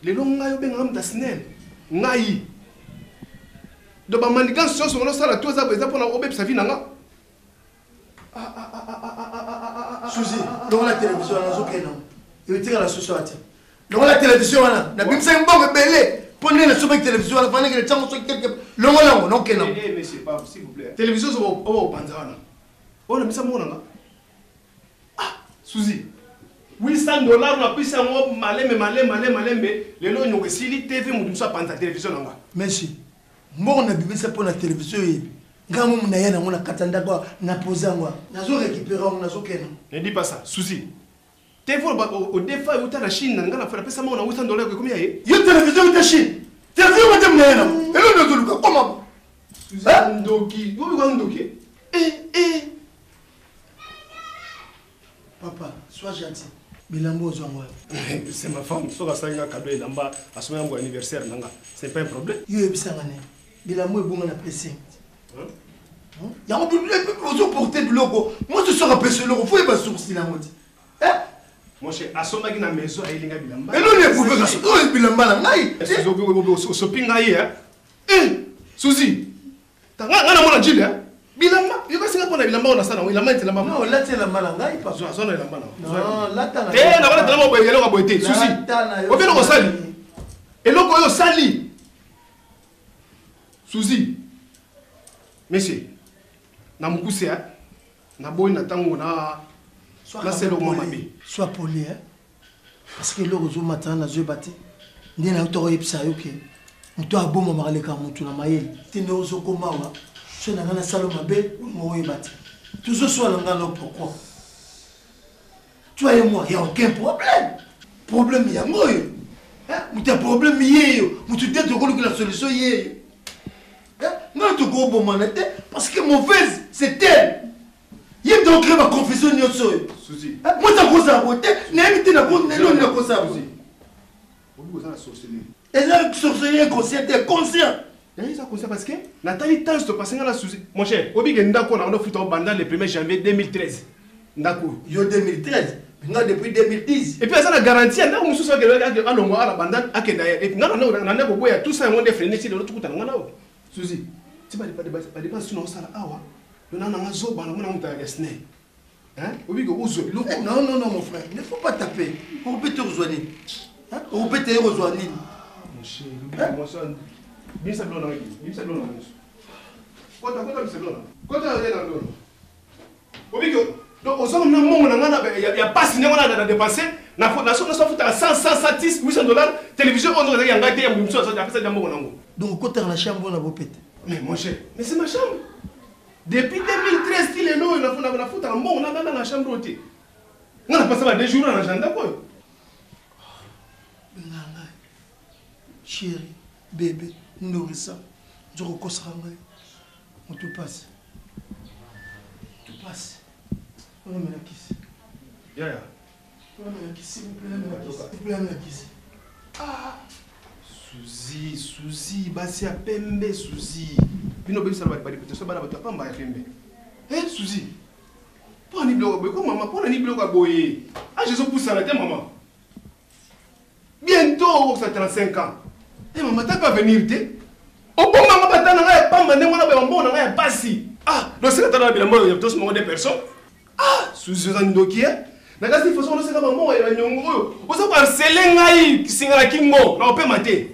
le longa yo benga mta Snell ngai do ba mandigan so so no sala to za beza pona obe sa vie nanga Suzy dans la télévision na zo kenon yo tira la société dans la télévision na bimsa mbongo belé pone na so ba télévision na fana ke chango so quelque longo longo non kenon monsieur pas s'il vous plaît télévision so o panzana on a misa mo nanga Suzy $800 na pisa ngo malembe lelo nyoko sili TV mudusa panta télévision nanga merci mbongo na bimisa pona télévision yebi ngamo muna yana ngona katanda kwa na pozangwa nazo récupérer on nazo kenon ne dis pas ça Suzy TV au défa uta la Chine nga na fera pesa mo na $800 ko combien yo télévision uta Chine télévision uta muna yana elo ndo luka comment Suzy ndoki wo bi ndoki papa sois gentil bilambo zongo c'est ma femme so ka sanga cadeau elamba asoma yango anniversaire nanga c'est pas un problème yo ebisanga ne bilambo ebonga na pressing yango ozo porter de logo moi je serai pêché logo faut pas sourcil la moti mon cher asoma ki na maison ayilinga bilamba elo ne pouvez ka so bilamba na ngai so pinga ye Suzy tanga ngana mona jile bilamba yo ka singa pona bilamba ona sana bilamba ntela mama non la tela mala ngai pas so na bilamba na non la tana te na bana tela mo boye lo ka boete Suzy o bino ko sali eloko yo sali Suzy monsieur na mukuse na boy na tango na selo mo mabe soit poli parce que le réseau matin na zo bati ndi na to yepsa yoke mto aboma makaleka mutu na mayeli tinde ozo komawa so na ngana salo mabe mo yebati toujours soit na ngana pourquoi toi et moi il y a aucun problème ya moyo muta problème yeyo mutu tete ko la solution yeyo non tu go bon manete parce que mauvaise c'est elle yem donc créer ma confession nyoso Suzy moi ta cosa bote na invité na ko na cosa Suzy obi ko na sorcellerie et là sorcellerie conscient il ça conscient parce que Nathalie temps de passer la Suzy mon cher obi genda ko na ndo futa banda le 1er janvier 2013 ndako yo 2013 nga depuis 2010 et puis ça la garantie na musu so ke alongo ala banda akenda et nga na ko boya tout ça on freiner si le tout kuta nga na Suzy tu pas pas sinon ça awa on a un zo bana mona muta ya Snell obi go uzo non mon frère il ne faut pas taper on peut te rejoindre on peut te rejoindre mon cher moi ça bien ça blona kota bisa blona kota ya na blona obi go donc on na mongo na ngana ya passe ne ngana na dépenser na so futa $110 $800 télévision on doit ya ngate ya mumso so ya pesa ya mongo nango donc kota na chambre na bopete mais mon cher mais c'est ma chambre depuis 2013 il est là na futa mongo na chambre oti On a passé 2 jours dans l'agenda quoi. Chérie, bébé, nourrissant. Je recosserai. On te passe. Tu passes. On va me la kiss. Yeah. On va me la kiss, s'il vous plaît, la kiss. Ah! Suzy, basi à pembe, Suzy. Bino bébé, ça va pas répéter, ça va pas pamba à pembe. Eh, Suzy. Pour un iblo, maman, pour un iblo à boyer. Ah, je suis poussé à la tête, maman. Bientôt, ça 35 ans. Eh, maman, t'as pas venir, t'es? Oh, bon, maman, t'as pas mandé, on a un bon, on a un passi. Ah, donc c'est que t'as la mort, il y a tous des personnes. Ah, Suzy, on a un dossier. Naga si façon, on sait comment moi, il y a un nyongo. On sait pas, c'est l'engaï qui s'est à la kingo. Là, on peut mater.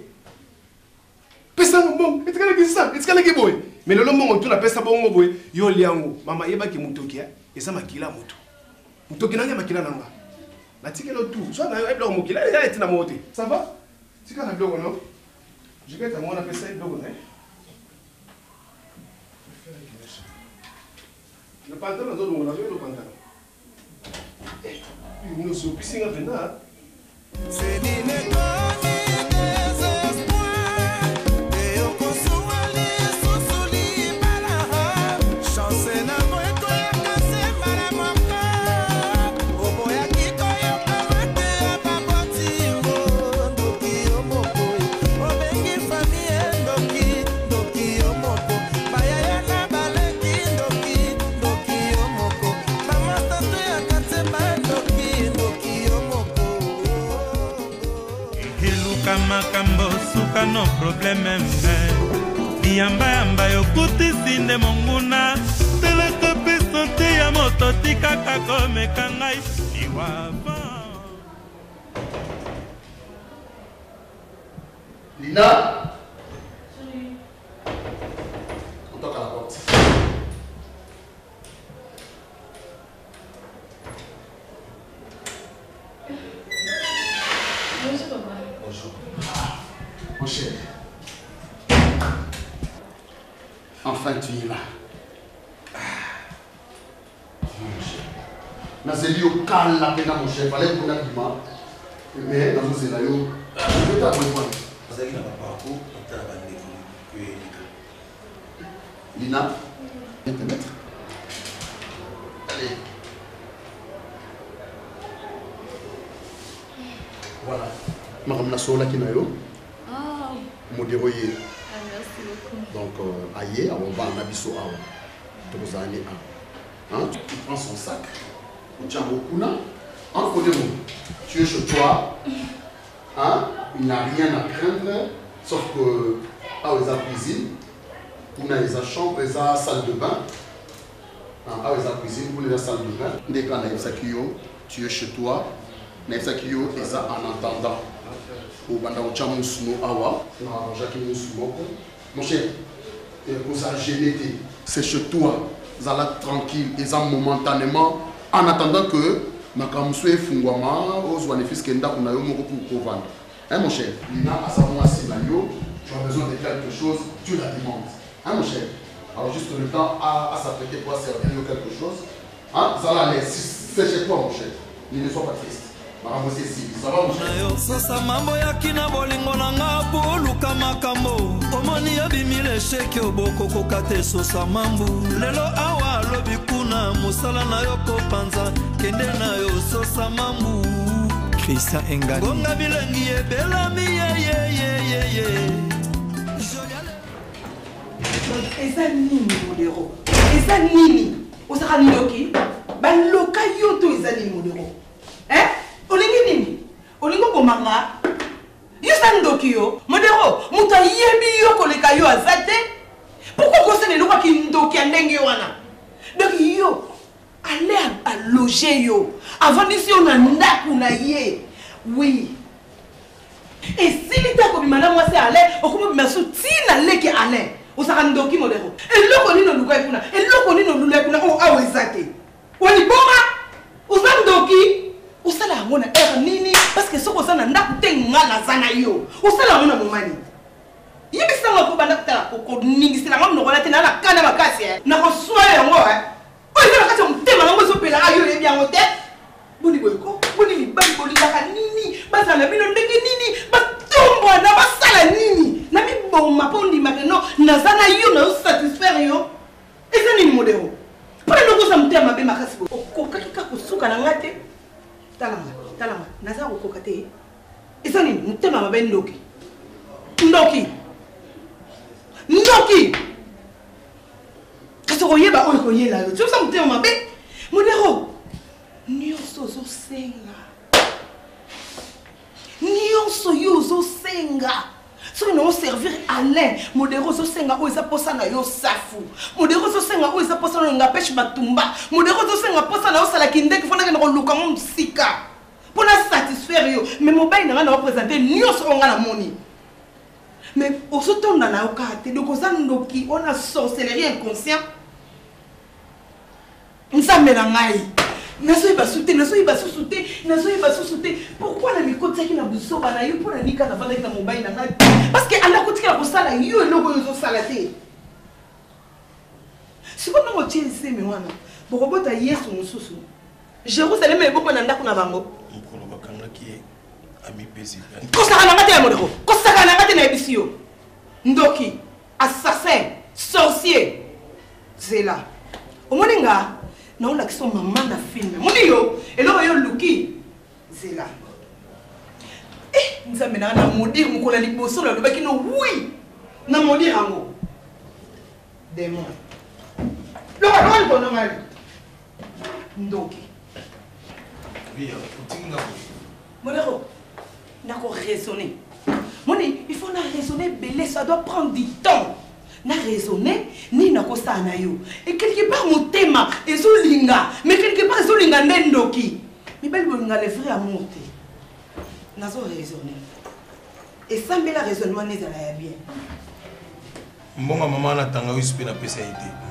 Pesa bon, est-ce que c'est boy? Mais le moment où tu la pesa bon boy, yo liango, maman yeba ki mutokia, et ça makila muto. Mutoki nanga makila nanga. La tike lo tout, soit na yo eblo mokila, ya etina mote. Ça va? Tika na blogo non? Je vais t'amener na pesa blogo né. Le pantalon zo dongo na zo le pantalon. Eh, nous sommes piscine vena. C'est makambo suka no problème yamba yamba yokuti sinde monguna teleka pesante ya moto tikaka komeka ngai liwava Lina, on toque à la porte. Bonjour papa. Bonjour. Mon cher. Enfin, tu es là. Mon cher. Nazeli au calme la peine, mon cher. Fallait qu'on a dit mal. Mais dans ce scénario, je vais t'apprendre. Lina, viens te mettre. Allez. Voilà. Madame Nassola qui n'a eu. Ah. Modéroyer. Ah, merci beaucoup. Donc, aïe, on va en abisso awa. Donc, années a. Hein? Tu prends son sac. Tu tiens beaucoup là. En côté, tu es chez toi. Hein? Il n'y a rien à craindre. Sauf que, à la cuisine, on a les chambre, les salle de bain. À la cuisine, on a la salle de bain. Dès qu'on a tu es chez toi. Naisakio et ça en entendant. Au bandao chamusmo awa, na Jacques Mousmo. Mon cher, vous a gêné. C'est chez toi. Vous allez tranquille et ça momentanément en attendant que Makamuswe et Fungwama, aux bénéfices Kenda qu'on a eu pour vendre. Hein mon cher, Lina, à savoir si tu as besoin de quelque chose, tu la demandes. Hein mon cher. Alors juste le temps à s'apprêter pour servir quelque chose. Hein, ça va aller. C'est chez toi mon cher. Ne sois pas triste. sosa mambo yakina bolingo na nga boluka makambo omoni yabimile sheki obokokoka te sosa mambo lelo awa alobi kuna mosala na yo kopanza kende na yo sosa mambo Christian Engani bonga bilengi ebelami ye eza nini modero eza nini osaka nini oki baloka yo to eza nini modero olingi nini olingo komanga yo sandoki yo modero moto ayebi yo koleka yo aza te pourquoi kosala eloko kindoki ya ndenge wana donc yo ale aloge yo avandisi yo na ndako na ye oui esili te kobima na mwasi ale okomobima so ntina leki ale osaka ndoki modero eloko nini oluka ekuna eloko nini olula ekuna o awa eza te waliboma oza ndoki osala yango na ere nini parce que soki oza na ndako te nga naza na yo osala yango na momani yebisanga po banda kotala koningiselanga mnokola te naa na kana makasi nakoswa yango oyo eza na kati ya motema nango ezopelaka yo oyebi yango te boni boyko boni mibali bolingaka nini bazala bino ndenge nini batombwa na basala nini na miboma mpo ndimaka no naza na yo naosatisfaire yo eza nini modero mpona nokosa motema mabe makasi boye okokaki kaka kosuka na nga te talanga naza kokoka te eza nini motema mabe ndoki kasi koyeba oyo koyela yo tiosa motema mabe modero nyonso ozosenga nyonso yo ozosenga soki na oservir alain modero ozosenga oyo eza posa na yo safu modero ozosenga oyo eza posa na yo ngapeshe batumba modero ozosenga posa na yo osalaki ndenge fo nakende koluka mo mosika mpo na satisfaire yo mais mobali na nga na opresente nyonso oyo nga na moni mais ozotonda na yo kaka te donc oza ndoki ona sorcellerie inconscient nzambe na ngai nazoyeba susu te pourquoi na mikotiaki na busoba na yo mpo na nika navandaki na mobali na ngai parce que anda kotikala kosala yo eloko oyo ozosala te sikoyo ndongo otie eseme wana bokobota yesu mosusu jérusalem eboko na ndako na bango mokolo bakangaki ye amipesi kosaka na nga te ya modeko kosaka na nga te na yebisi yo ndoki assassin sorcier zela omoni nga naolakisa mama na filme moni yo eloko yo luki zela nzambe na na modire mokolo ya liboso nalobaki no wi na modire yango démon loka likonongali ndoki modero nako raisonner moni il faut na raisonner belé ça doit prendre du temps na raisonner ni nakosala na yo et quelque part motema ezolinga mais quelque part ezolinga nde ndoki mibali bolinga le vrai amour te nazo raisonner esambela raisonnement nezala ya bien mbonga mama natanga oyo sipe napesa ye te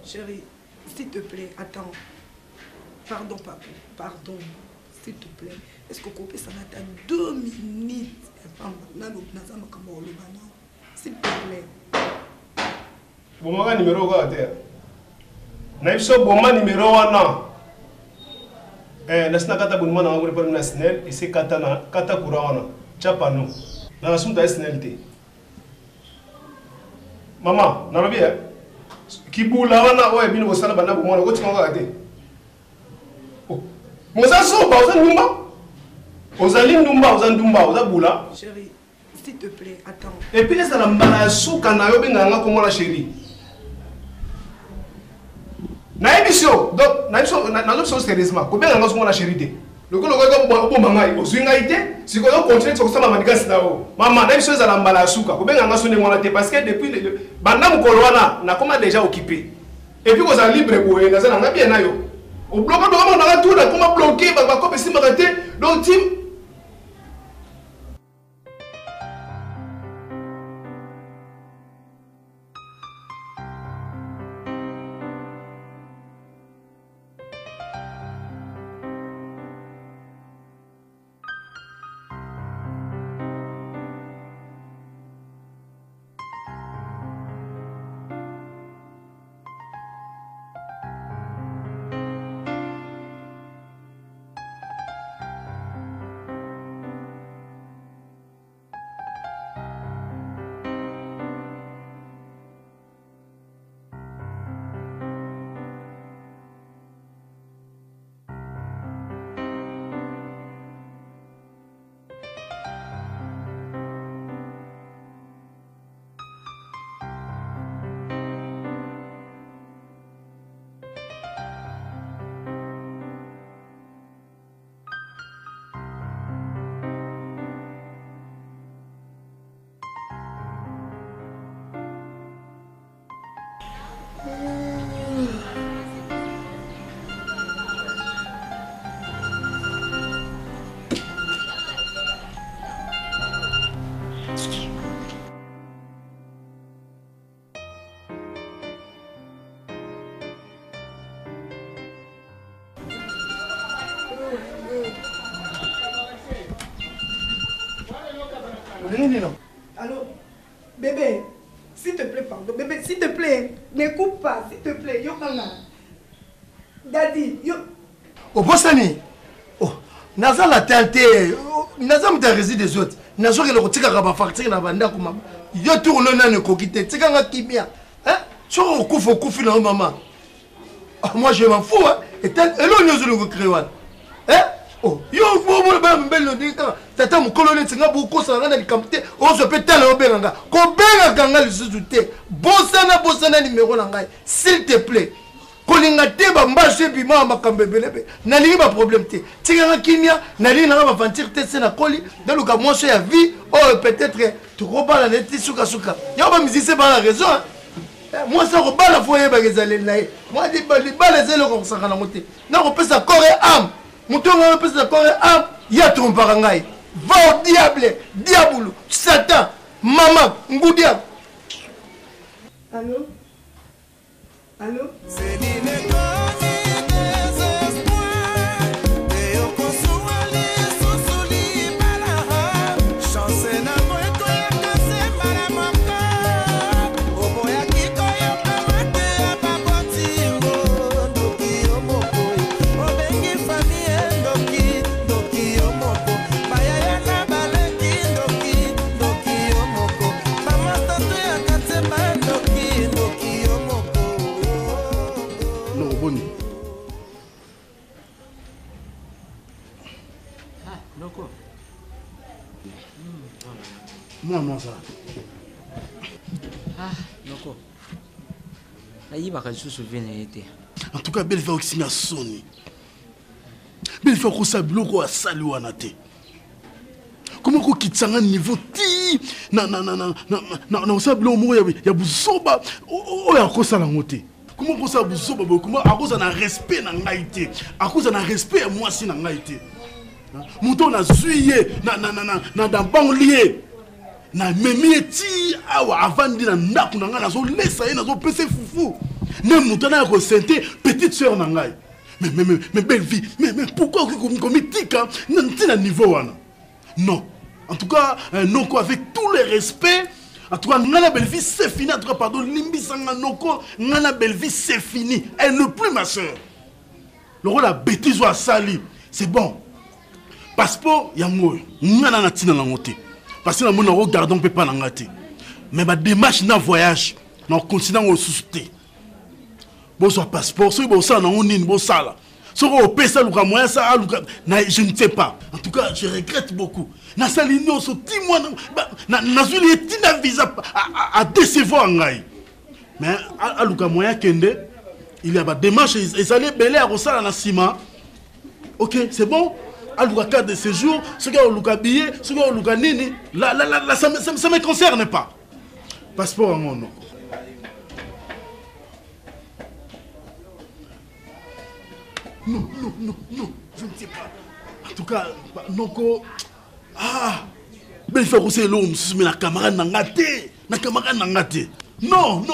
Chérie, s'il te plaît, attends. Pardon, papa. Pardon. S'il te plaît. Est-ce que vous pouvez s'en attendre 2 minutes? S'il te plaît. Bon, numéro quoi, Naïfso, numéro 1. Nasna kata bunma na ngure par national et c'est kata kurawana. Chapano. Na asumta nationalité. Maman, na lobi kibula wana oye bino bosala bana bomona ko tinga ate moza soba ozali ndumba oza bula chérie s'il te plaît attends et puis ça la mbala suka na yo benganga ko mona chérie na émission donc na émission sérieusement ko benganga ko mona chérie te lokolo ko bomanga ozwinga ite siko yo continuer ko sama manikasi na o mama na émission za la mbala suka ko benganga so ne mona te parce que depuis banda mokolo wana na koma déjà occupé et puis ko za libre boye na za na bien na yo o bloqué donc on a tout na koma bloqué ba ko pesi makate donc team Allô, bébé, s'il te plaît, pardon. Bébé, s'il te plaît, ne coupe pas, s'il te plaît. Yokanga. Daddy, yo. Oh, Bossani. Oh, Naza la tente. Naza me réside des autres. Naza qui le retire à ma facture na banda kuma. Yo tourne na ne kokite. Tika nga kimia. Hein? Sur au koufi na maman. Moi je m'en fous hein. Et l'on nous le créole. Hein? Oh, yo mo ba mbelo dika. Tata mu colonel tinga bu ko sa na likamte. O se peut tellement obenga. Ko benga kanga lisusu te. Bossana numéro na ngai. S'il te plaît. Kolinga te ba mbashe bima makambe belebe. Na lingi ba problème te. Tinga nga kimia na lingi na ba ventir te se na koli. Dans le cas moi c'est à vie. Oh peut-être tu repars la neti suka. Yo ba musicien ba la raison hein. Moi ça repart la foyer ba gezale nae. Moi di ba zelo ko saka na mote. Na ko pesa corps et âme. Moutonga on pesa corps et âme. Ya trompara ngai. Va au diable, diabolo, Satan, maman, ngoudia. Allô? Allô? Non, ça. Ah, Noko. Aïe, bah, je suis venu. En tout cas, belle fois aussi na soni. Belle fois qu'on s'ablo qu'on a salué à naté. Comment qu'on quitte ça un niveau ti na on s'ablo au moins y a busoba oh ya kosa la moté. Comment qu'on s'ablo busoba comment à cause na respect na ngaité. À cause na respect moi si na ngaité. Mouton na suye na dans banlieue. Na memi eti awa avant de na ndaku na nga na zo lesa ye na zo pese fufu ne mutana ko sente petite sœur na ngai mais belle vie mais pourquoi qu'on mitika na niveau wana non en tout cas Noko avec tout le respect en tout cas ngana belle vie c'est fini en tout cas pardon limbisanga Noko ngana belle vie c'est fini elle n'est plus ma sœur le rôle la bêtise wa sali c'est bon passeport yango ngana na tina na ngote. Parce que nous regardons pas l'angati. Mais ma démarche dans voyage, nous continuons au souster. Bon soit passeport, si vous ça on une bon ça là. Si vous payez le moyen ça, je ne sais pas. En tout cas, je regrette beaucoup. Na salino so ti moi na zuli tina visa à décevoir ngai. Mais à luka moyen kende, il y a pas démarche et ça les belé à ça na ciment. OK, c'est bon. À le cas de séjour, ce qui est au billet, ce qui est au nini, là, ça ne me concerne pas. Passeport à mon nom. Non, je ne sais pas. En tout cas, Noko. Ah, mais il faut que c'est l'homme, mais la camarade n'a gâté. La camarade n'a gâté. Non.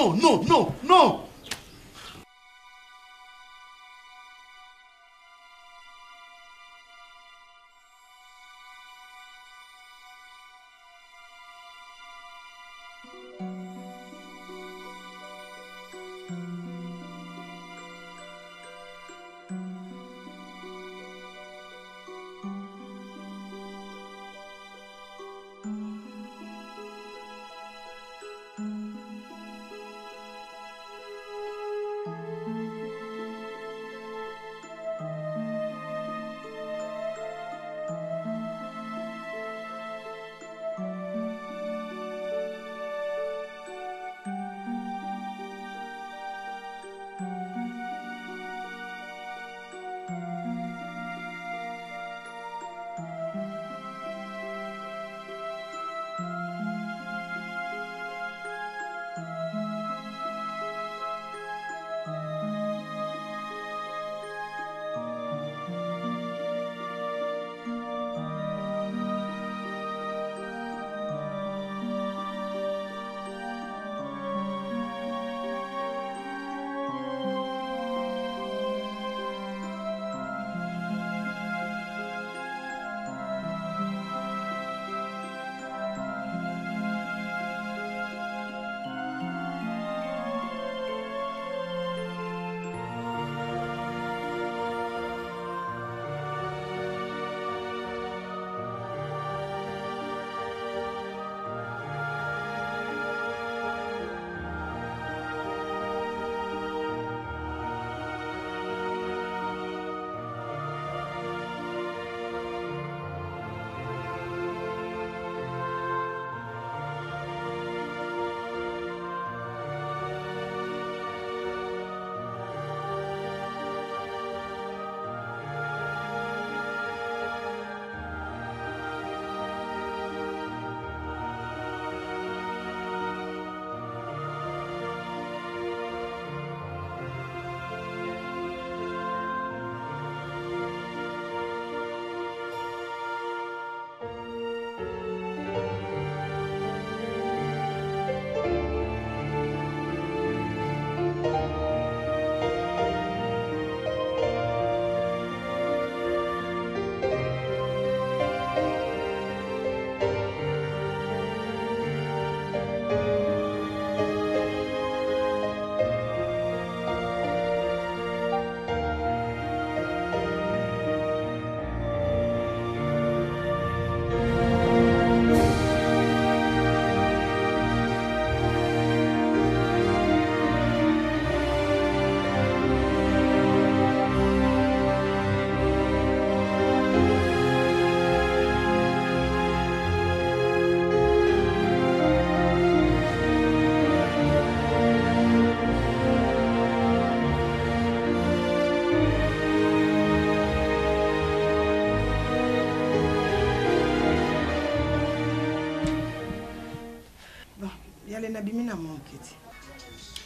nabimi na mwa moketi.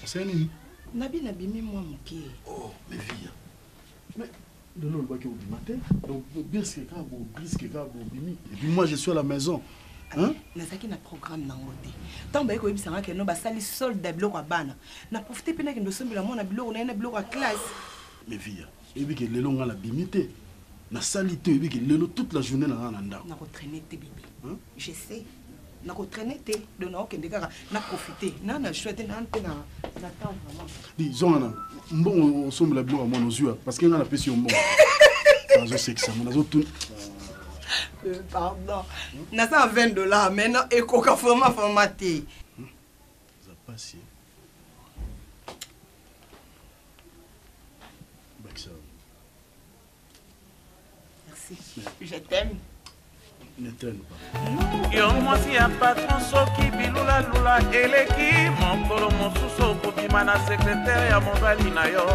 C'est nini? Nabimi mwa moke. Oh, mes filles. Mais de l'eau, le au matin. Donc, bien ce qu'il y a, et puis moi, je suis à la maison. Hein? Nazaki na programme na ngote. Tant ba ko yebisanga ke no ba sali solde biloko bana. Na profiter pena ke ndo sombela mona biloko na biloko classe. Mes filles, et puis que lelo nga la bimité. Na salité et puis que lelo toute la journée na nda. Na ko traîner te bébé. Hein? Je sais. Na ko traîner te de na okende kaka na profiter. Na chouette na ante na temps vraiment. Dis zonana. Bon sombela biloko mona ozua parce que nga na pesi ombo. Nazo sexe, nazo tout. Pardon. Na ça $20 maintenant et coca formaté. Ça passe. Merci. Je t'aime. Ne t'aime pas. Yo mwasi ya patron soki bilula lula eleki mokolo mosusu okobima na sekretare ya mobali na yo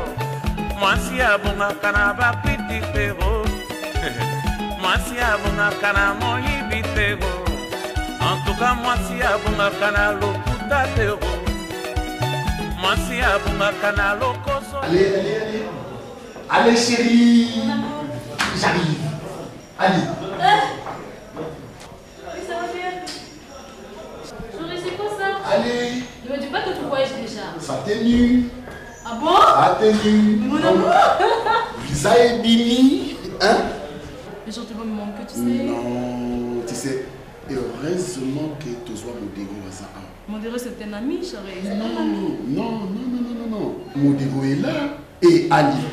mwasi abongaka na bakrititero mwasi abongaka na moyibi tero antuka mwasi abongaka na lokuta tero mwasi abongaka na lokoso. Allez chérie, j'arrive. Allez. Ça va bien. Chérie, c'est quoi ça? Allez. Ne me dis pas que tu voyages déjà. Sa tenue. Ah bon? Sa tenue. Mon amour. Visa et Bini. Hein? Les gens te vont me manquer, tu sais. Non, tu sais. Heureusement que tu sois Modégo à ça. Modégo, c'est un ami, chérie. Non. Modégo est là. Et Ali,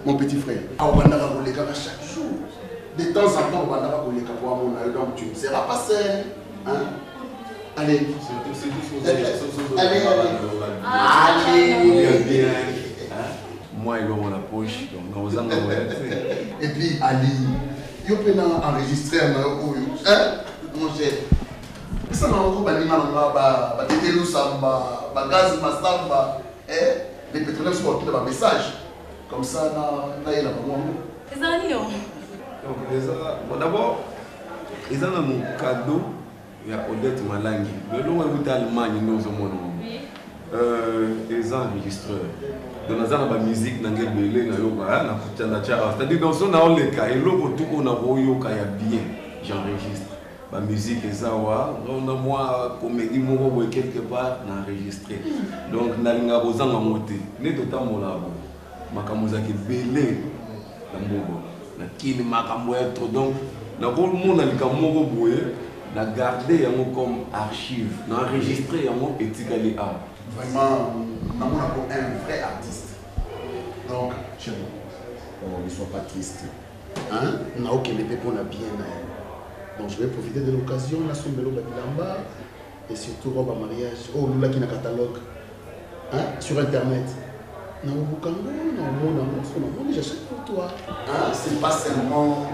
mon petit frère. On va chaque jour. De temps en temps, on va pour mon donc tu ne seras pas seul. Hein? Allez. Allez. Moi, il va la poche. Et puis, Ali, il peut enregistrer un hein? Mon cher. Ça m'a encore les pétroliers sont autour de ma message. Comme ça, là, il y a les amis. Donc, d'abord, ils ont mon cadeau. Il y a Odette Malangi. Le long où vous Allemagne, nous sommes ils ont enregistreur. Donc, nous avons la musique, nous avons c'est-à-dire, dans son cas, et l'autre, tout qu'on a bien, j'enregistre. La musique est ça, on a moi comédie moi quelque part enregistré. Donc nalinga bozanga moté. Ne totalement là. Makamuza ki belé na mbogo. Na kini makambo être donc na ko monde alika moko boye na garder yango comme archive, na enregistrer yango etikali a. Vraiment na mona ko un vrai artiste. Donc chérie, ne sois pas triste. Hein? Na okende pe pona bien na. Donc je vais profiter de l'occasion, la sombelo Babilamba et surtout robe à mariage. Oh, nous là qui n'a catalogue. Hein? Sur internet. Non, j'achète pour toi. Hein? C'est pas seulement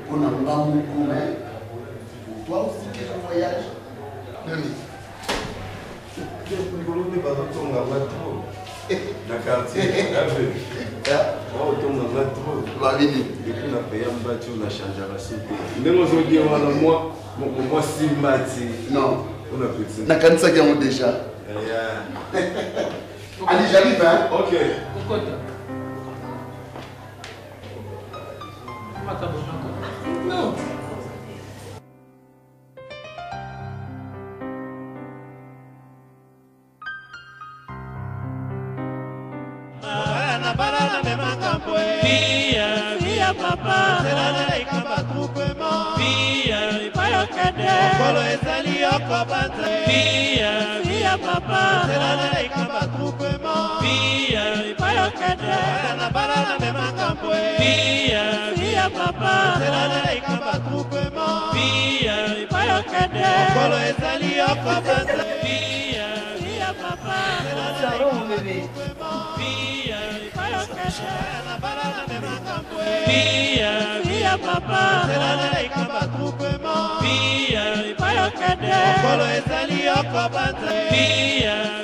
pour un amour, mais pour toi aussi quelques voyages. Na quartier, oh, ton a trop. Depuis la paye en bas, tu as changé la sauté. Même aujourd'hui, on a moi Simbati. Non. On a fait ça. Na kanisa qui ont déjà. Allez, j'arrive, hein? Ok. Non. Via papa, via payokade, via papa, via payokade, via papa, via payokade, via papa, via papa,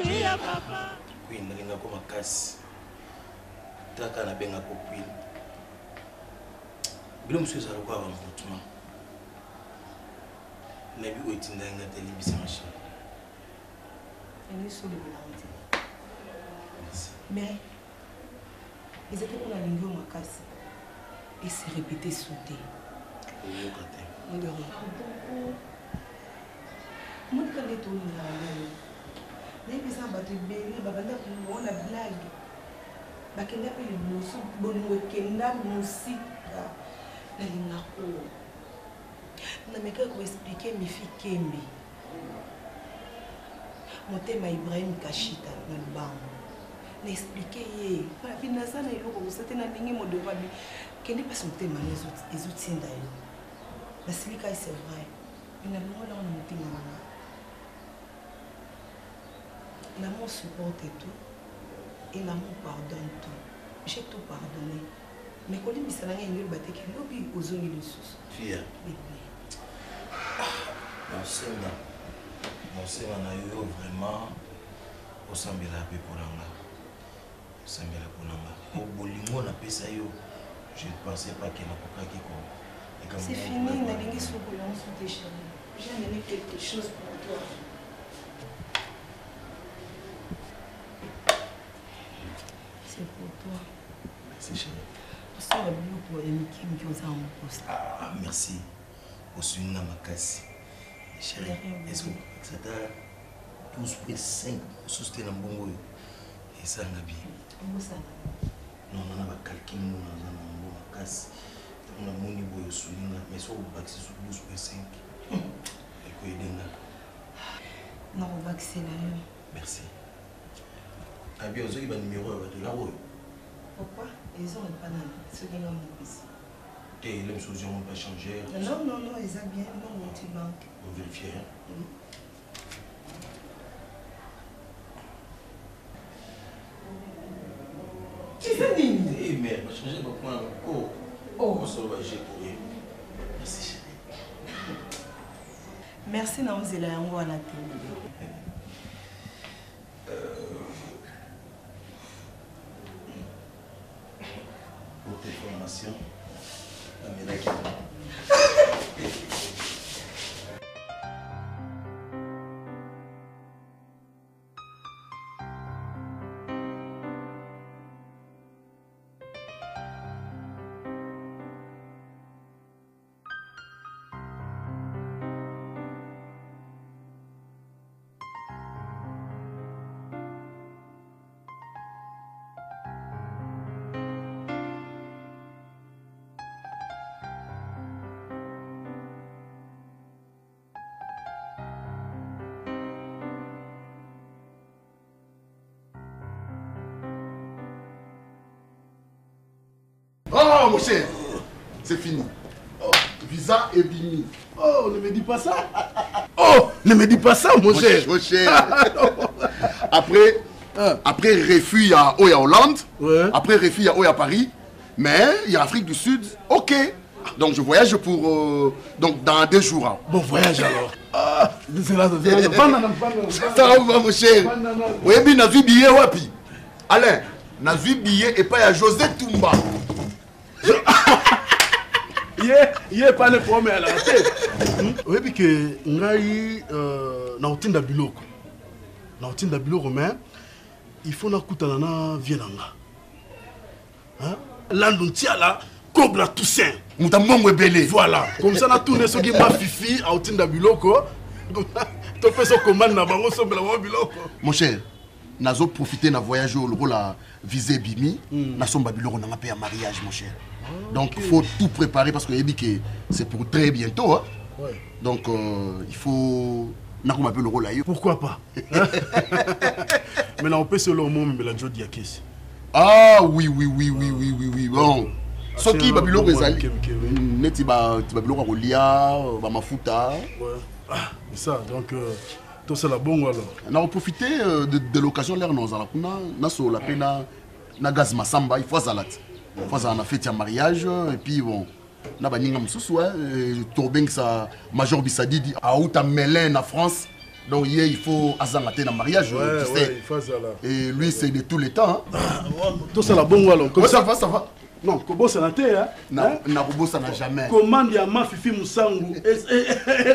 via papa. Queen nalinga ko makasi. Taka na benga ko Queen. Bilo mswe za kwa mvutuma. Na bi otinda nga telebisa machine. Mais ils étaient pour la lingue au Makassi et se répéter sauter. Moi, quand les tournes là, les gens battent les babanda pour on a blague. Bakenda pe le bloso bongo kenda musika na linga ko. Na meka ko expliquer mi fi Kembe. Motema Ibrahim Kashita na lubango. Na expliquer ye. Para bina sana iloko musate na lingi modelo babi. Kende pas motema les outils ndayo. La silika c'est vrai. Ina bongo na motema na. L'amour supporte tout et l'amour pardonne tout. J'ai tout pardonné. Mais quand il s'est rendu à battre, il a oublié aux zones de sous. Fille. Mon sœur a eu vraiment au Sambela Pepuranga. Sambela Punanga. Au Bolingo, on a fait ça. Je ne pensais pas qu'il y a un peu. C'est fini, on a gagné sur le long sous tes cheveux. J'ai amené quelque chose pour toi. C'est pour toi. Merci chérie. Ah, merci. Au suivre ma casse. Chérie, est-ce que c'était 12,5 soutenir un bon et ça n'a bien. Non, on a pas calculé ma casse. On a mon niveau de soutenir, mais ça on va axer sur 12,5. Et quoi aider non, on va axer là. Merci. Ah bien, vous avez un numéro de la rue. Pourquoi? Ils ont pas dans ce qui est dans mon pays. Et les choses n'ont pas changé. Non, non, non, ils ont bien mon multibanque. On vérifie. Tu sais dire? Eh, mais on va changer de point. Oh, ça va j'ai pour rien. Merci chérie. Merci, Naouzela, on va à la télé. Pour tes formations, Américaine. Oh, mon cher, c'est fini. Oh, visa est fini. Oh, ne me dis pas ça. Oh, ne me dis pas ça, mon cher. Mon cher. Après refus, il y a Hollande. Ouais. Après refus, il y a Paris. Mais il y a Afrique du Sud. Ok. Donc je voyage pour... donc dans 2 jours. Hein. Bon voyage alors. Ah, c'est là. Ça va, mon cher. Oui, bien, on a vu billet, wapi. Alain, on a vu billet et pas à José Toumba. Il est pas le premier à la tête. Oui, puis que ngai na otinda biloko. Na otinda biloko mais il faut na kutana na vienanga. Hein? Landuntia là, Cobra Toussaint. Mutamongo belé. Voilà. Comme ça na tourner ce qui m'a fifi à otinda biloko. Tu fais ce commande na bango so bela biloko. Mon cher, nazo profiter na voyage au rôle la visée bimi, na somba biloko na paix à mariage mon cher. Donc il faut tout préparer parce que c'est pour très bientôt. Hein? Ouais. Donc il faut... le rôle. Pourquoi pas? Mais là on peut se le moment mais la Joe Diakes. Ah oui. Bon. Ce qui va biloko ezali. Neti ba biloko rolia, ba mafuta. Ouais. Ah, c'est ça. Donc tout ça la bonne alors. On a profité de l'occasion l'air nous ala kuna na so la pena na gaz masamba il faut salat. On a fait un mariage et puis bon, on a baninga msusu Torbeng sa Major Bissadidi a outa Melun en France. Donc hier il faut azangater un mariage, ouais, tu sais. Il faut ça là. Et lui c'est de tous les temps. Hein. Tout ça la bonne alors. Comme ça va. Non, kobosana te hein. Na kobosana jamais. Commande ya Mafifi Musangu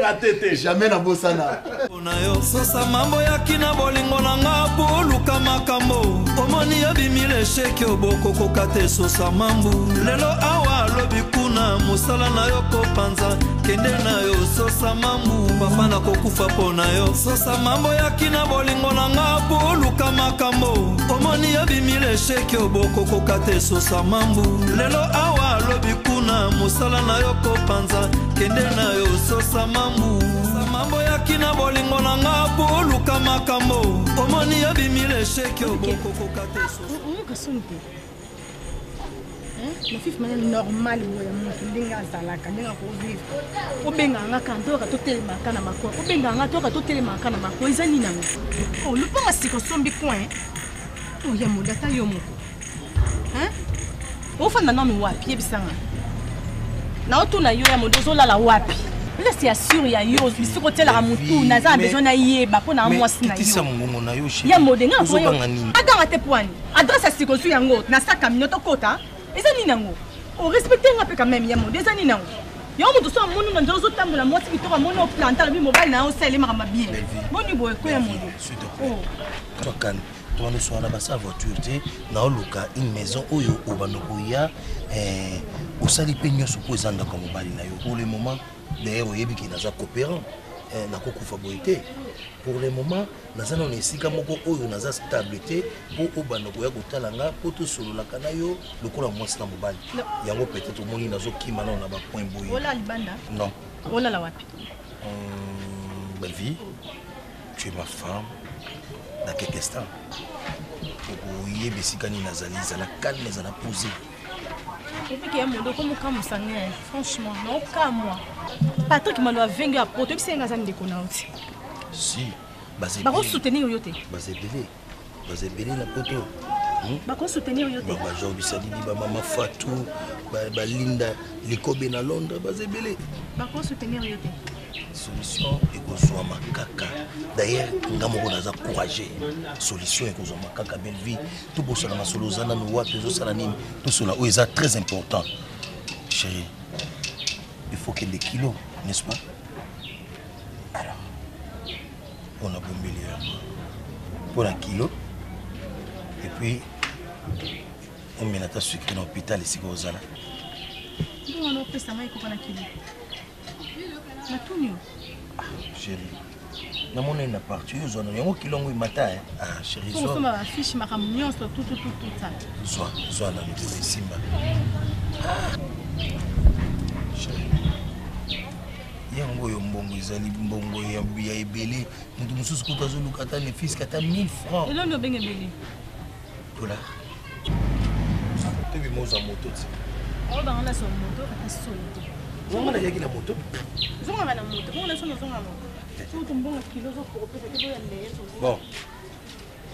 raté jamais na bosana. Na yo sosa mambo ya kina bolingo na ngapo luka makambo. Omoni ya bimile sheke oboko kokate sosa mambo. Lelo awa lobi kuna musala na yo kopanza kende na yo sosa mambo. Papa na kokufa pona yo sosa mambo ya kina bolingo na ngapo luka makambo. Omoni ya bimile sheke oboko kokate sosa mambo. Lelo awa lobi kuna musala na yo kopanza kende na yo sosa mambo. Mambo ya kina bolingo na ngapo luka makambo. Omoni ya bimile sheke oboko kokate sosa. Muka sunte. La fille m'a normal ou ya mutu ndinga zalaka ndinga ko vivre. Obenga nga kantoka to telema kana mako. Obenga nga toka to telema kana mako ezani nango. Oh le pas siko sombi coin. Oh ya modata yo moko. Hein? Ofanda nanu wapi ebisanga. Na otuna yo ya modozo la wapi. Là c'est assure ya yo bisiko tela mutu na za besoin na yeba pona mwasi na yo. Tisa mungongo na yo chérie. Ya modenga ko yo. Adanga te poani. Adresse siko su yango na sa caminoto kota. Ezani nango. O respecter nga pe quand même ya mode ezani nango. Yo mutu so monu na nzozo tambola mwasi bitoko mono planta bi mobile na o sele makama bien. Boni boy ko ya mode. Oh. Toi kan toi nous sommes là-bas sa voiture té na oluka une maison oyo obanoko ya au sali penyo supposé anda comme mobile na yo. Pour le moment d'ailleurs oyebi ki naza coopérant na kokufa boité. Pour le moment nazana on esika moko oyo naza stabilité pour obanoko ya kotalanga po to solo la kana yo lokola mwasi na mobile. Yango peut-être au moni nazo kima na ba point boy. Ola libanda? Non. Ola la wapi? Belle vie, tu es ma femme. Dans quelques instants. Oye besikani nazali zala calme zala posé. Et puis qu'il y a mon dos comme au sanguin, franchement, non qu'à moi. Patrick m'a doit venir à porter, c'est un gazan de connauti. Si, basé. Bah on soutenir yote. Basé belé la poto. Bah on soutenir yote. Bah Jean Bissali ba maman Fatou, ba Linda Likobe na Londres basé belé. Bah on soutenir yote. Solution et qu'on soit makaka. D'ailleurs, nous avons courageux. Solution et qu'on soit makaka belle vie. Tout pour cela, nous avons tout cela est très important. Chérie, il faut qu'il y ait des kilos, n'est-ce pas? Alors, on a bon million pour un kilo. Et puis, on met notre sucre dans l'hôpital ici au Zala. On a fait ça, mais il faut pas un kilo. Chérie, na mona ina parti yo zona yango kilongo imata ah chérie zo so ma fiche ma camion so tout ça zo na ndele simba chérie yango yo mbongo izali mbongo ya ebele mutu mususu ko tazo lukata ne fils kata 1000 francs et là no benga ebele voilà tebi moza moto ti o ba ngala so moto kata solo on a yaki la moto. Bon,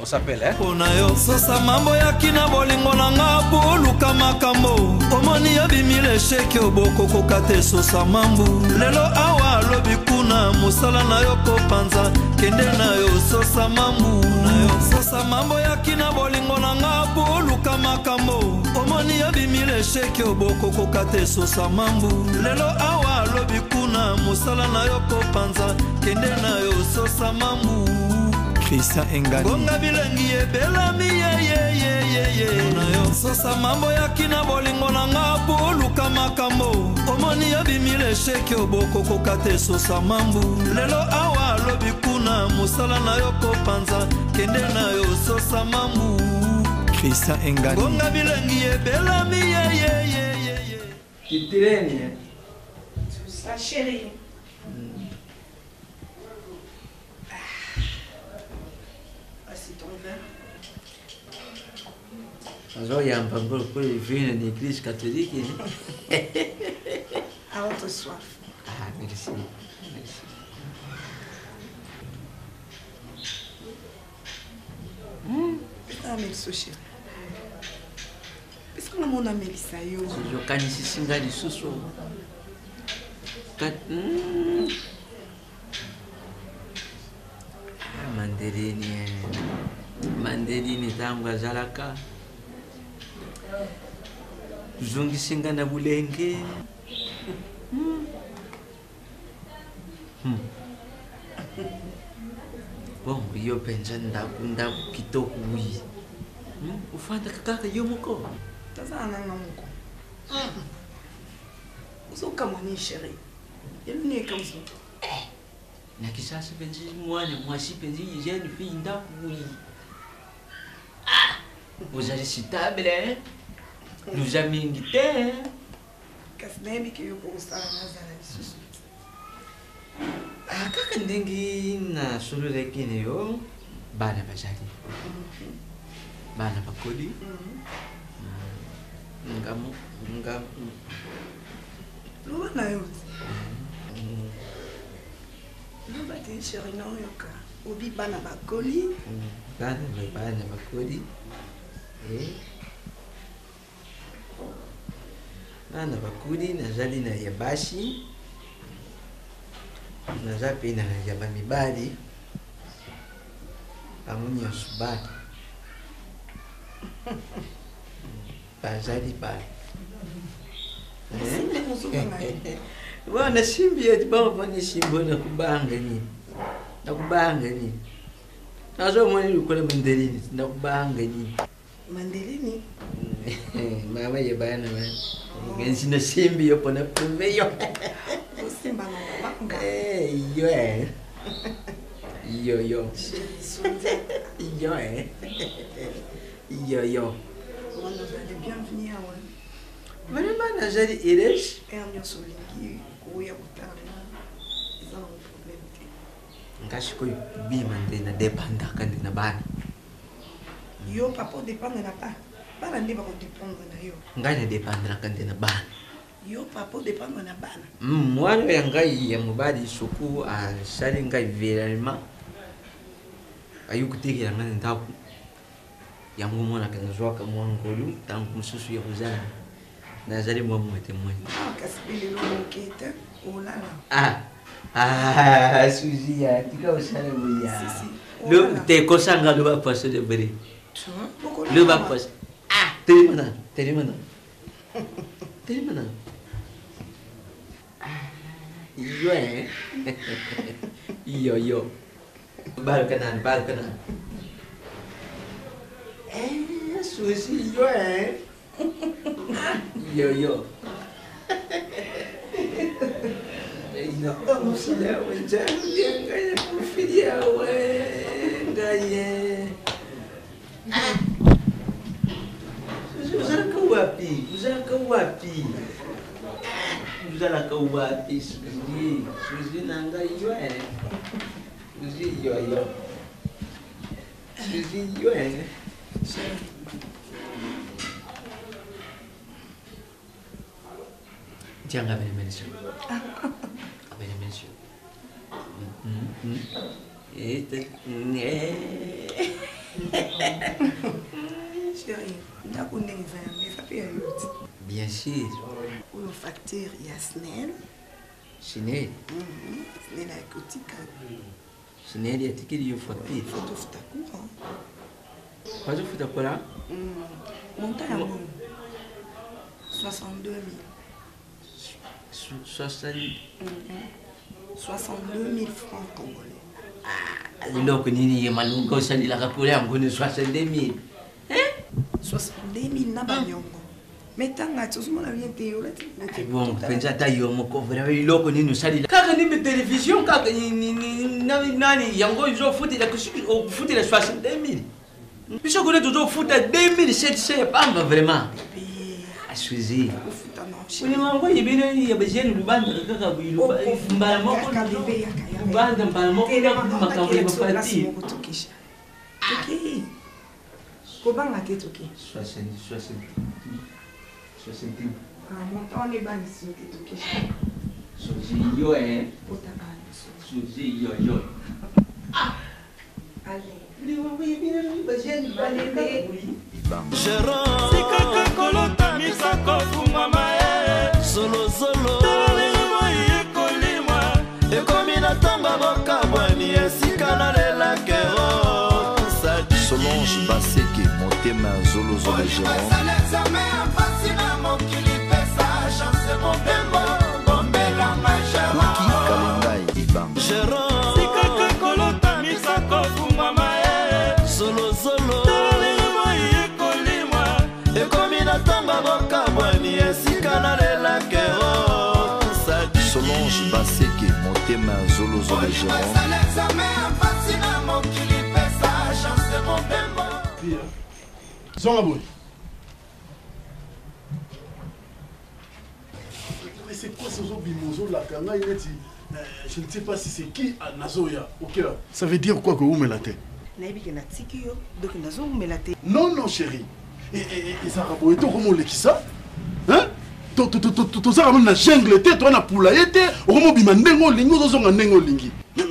on s'appelle, hein? On a yo sosa mambo ya kina bolingo na ngapo luka makambo. Omoni ya bimile sheke oboko kokate sosa mambo. Lelo awa lobi kuna musala na yo kopanza kende na yo sosa mambo. Na yo sosa mambo ya kina bolingo na ngapo luka makambo. Omoni ya bimile sheke oboko kokate sosa mambo. Lelo awa lobi kuna musala na yo kopanza kende na yo sosa mambo. Christian Engani Gonga bilengi ebelami ye na yo sosa mambo ya kina bolingo na ngapo luka makambo. Omoni ya bimile sheke oboko kokate sosa mambo. Lelo awa lobi kuna musala na yo kopanza kende na yo sosa mambo. Christian Engani Gonga bilengi ebelami ye Kitireni sa chérie. Alors, il y a un peu pour les filles d'une église catholique. À votre soif. Ah, merci. Ah, merci, chérie. Est-ce que mon ami ça y est? Je connais ici Singa du Sousso. Ah, Manderini tangu azalaka. zongisinga na bulenge. Bon, yo penza ndaku kitoko wi. Ufanda kaka yo moko. Tazana na moko. Usoka mani chérie. Ele nie comme ça. Na kisasa penzi mwana mwasi penzi jeune fille ndaku wi. Vous allez citable, hein? Nous avons invité, hein? Qu'est-ce que tu veux ça, Nazareth? Kaka ndenge na solo lekine yo bana bazali. Bana bakoli. Ngamu. Lo na yo. Lo bati chérie no yoka. Obi bana bakoli. Bana bakoli. Bana bakuli nazali na ya basi naza pe na ya bamibali bango nyonso bana bazali bana wana simbi eti bamafanya simbo nakubanga nini nazomona likola mandelini nakubanga nini Mandelini? Mama ya bana man. Ngensina simbi yo pona proveyo. Simba no banga. Yo. Yo. Yo. On nous a bienvenue à ouais. Vraiment nazali iresh. Et on y a solingi kuya kutana. Ils ont un problème. Ngashiko bi mande na depanda kandi na bana. Yo papa dépendre na pas. Bana ndiba ko dépendre na yo. Ngai na dependre kandi na bana. Yo papa dépendre na bana. Mwana ya ngai ya mubali suku a sali ngai vraiment. Ayukutikira ngani ndaku. Ya mumona kana zoka mwangolu tangu mususu ya kuzana. Nazali mwa mwete mwenye. Kasibili lo mokete. Oh là là. Suzia, tika usale buya. Lo te kosanga lo ba passe de beri. Le va pas. Terimana. Yo. Balkanan. Susi yo. No, sila wajan dia kaya kufidia gaya. Uzalaka wapi? Suzi nanga yo. Suzi yo. Jangan mention. Chérie, bien sûr. Ou le facteur Yasnel. Chanel. Snel a écoutique. Chanel a ticket de facture. Photo futacoura. Pas de futacoura? Montagne 62 000. 62 000 francs congolais. Lilo kunini ye malungo sali la kakule ngoni 62 000. 62 000 na banyongo. Metanga tsomo na bien te yola. Bon, penza ta yo moko vraiment lilo kunini sali. Kaka ni télévision kaka ni nani yango izo futi la kushiki o futi la 62 000. Biso kule tuzo futa 2700 pamba vraiment. Asuzi. Kwenye mambo yibino ya bajeni lubanda kaka builu mbala moko lubanda mbala moko makambo ya bafati. Toki. Kobanga te toki. 60. Montant les banques sur toki. Suzi yo Suzi yo. Allez. Ni mambo yibino ya bajeni balebe. Gérant Sikaka kolota misako fumama Zolo Talalimo yekolima Ekomi na tanga bokabwani Esika na lela kero Sadiki Solange Baseke, Motema Zolo Zolo Gérant. Kuki Kalengai Ibang Gérant Sikaka kolota misako fumama Zolo Zolo Talelema yekolimwa Ekomi na tamba bokabwani esika na lelake Solange Baseke, Motema Zolo Zolo Gérant. Zonga boy. Mais c'est quoi ce genre bimozo là? Je ne sais pas si c'est qui à Nazoya. Ok là. Ça veut dire quoi que vous me la tête? Non, non, chérie. Et ça va être comment le qui ça? Hein? Tu ça ramène la jungle, tu as poulailler, tu as bimandengo lingo, tu as nengo lingi. Mais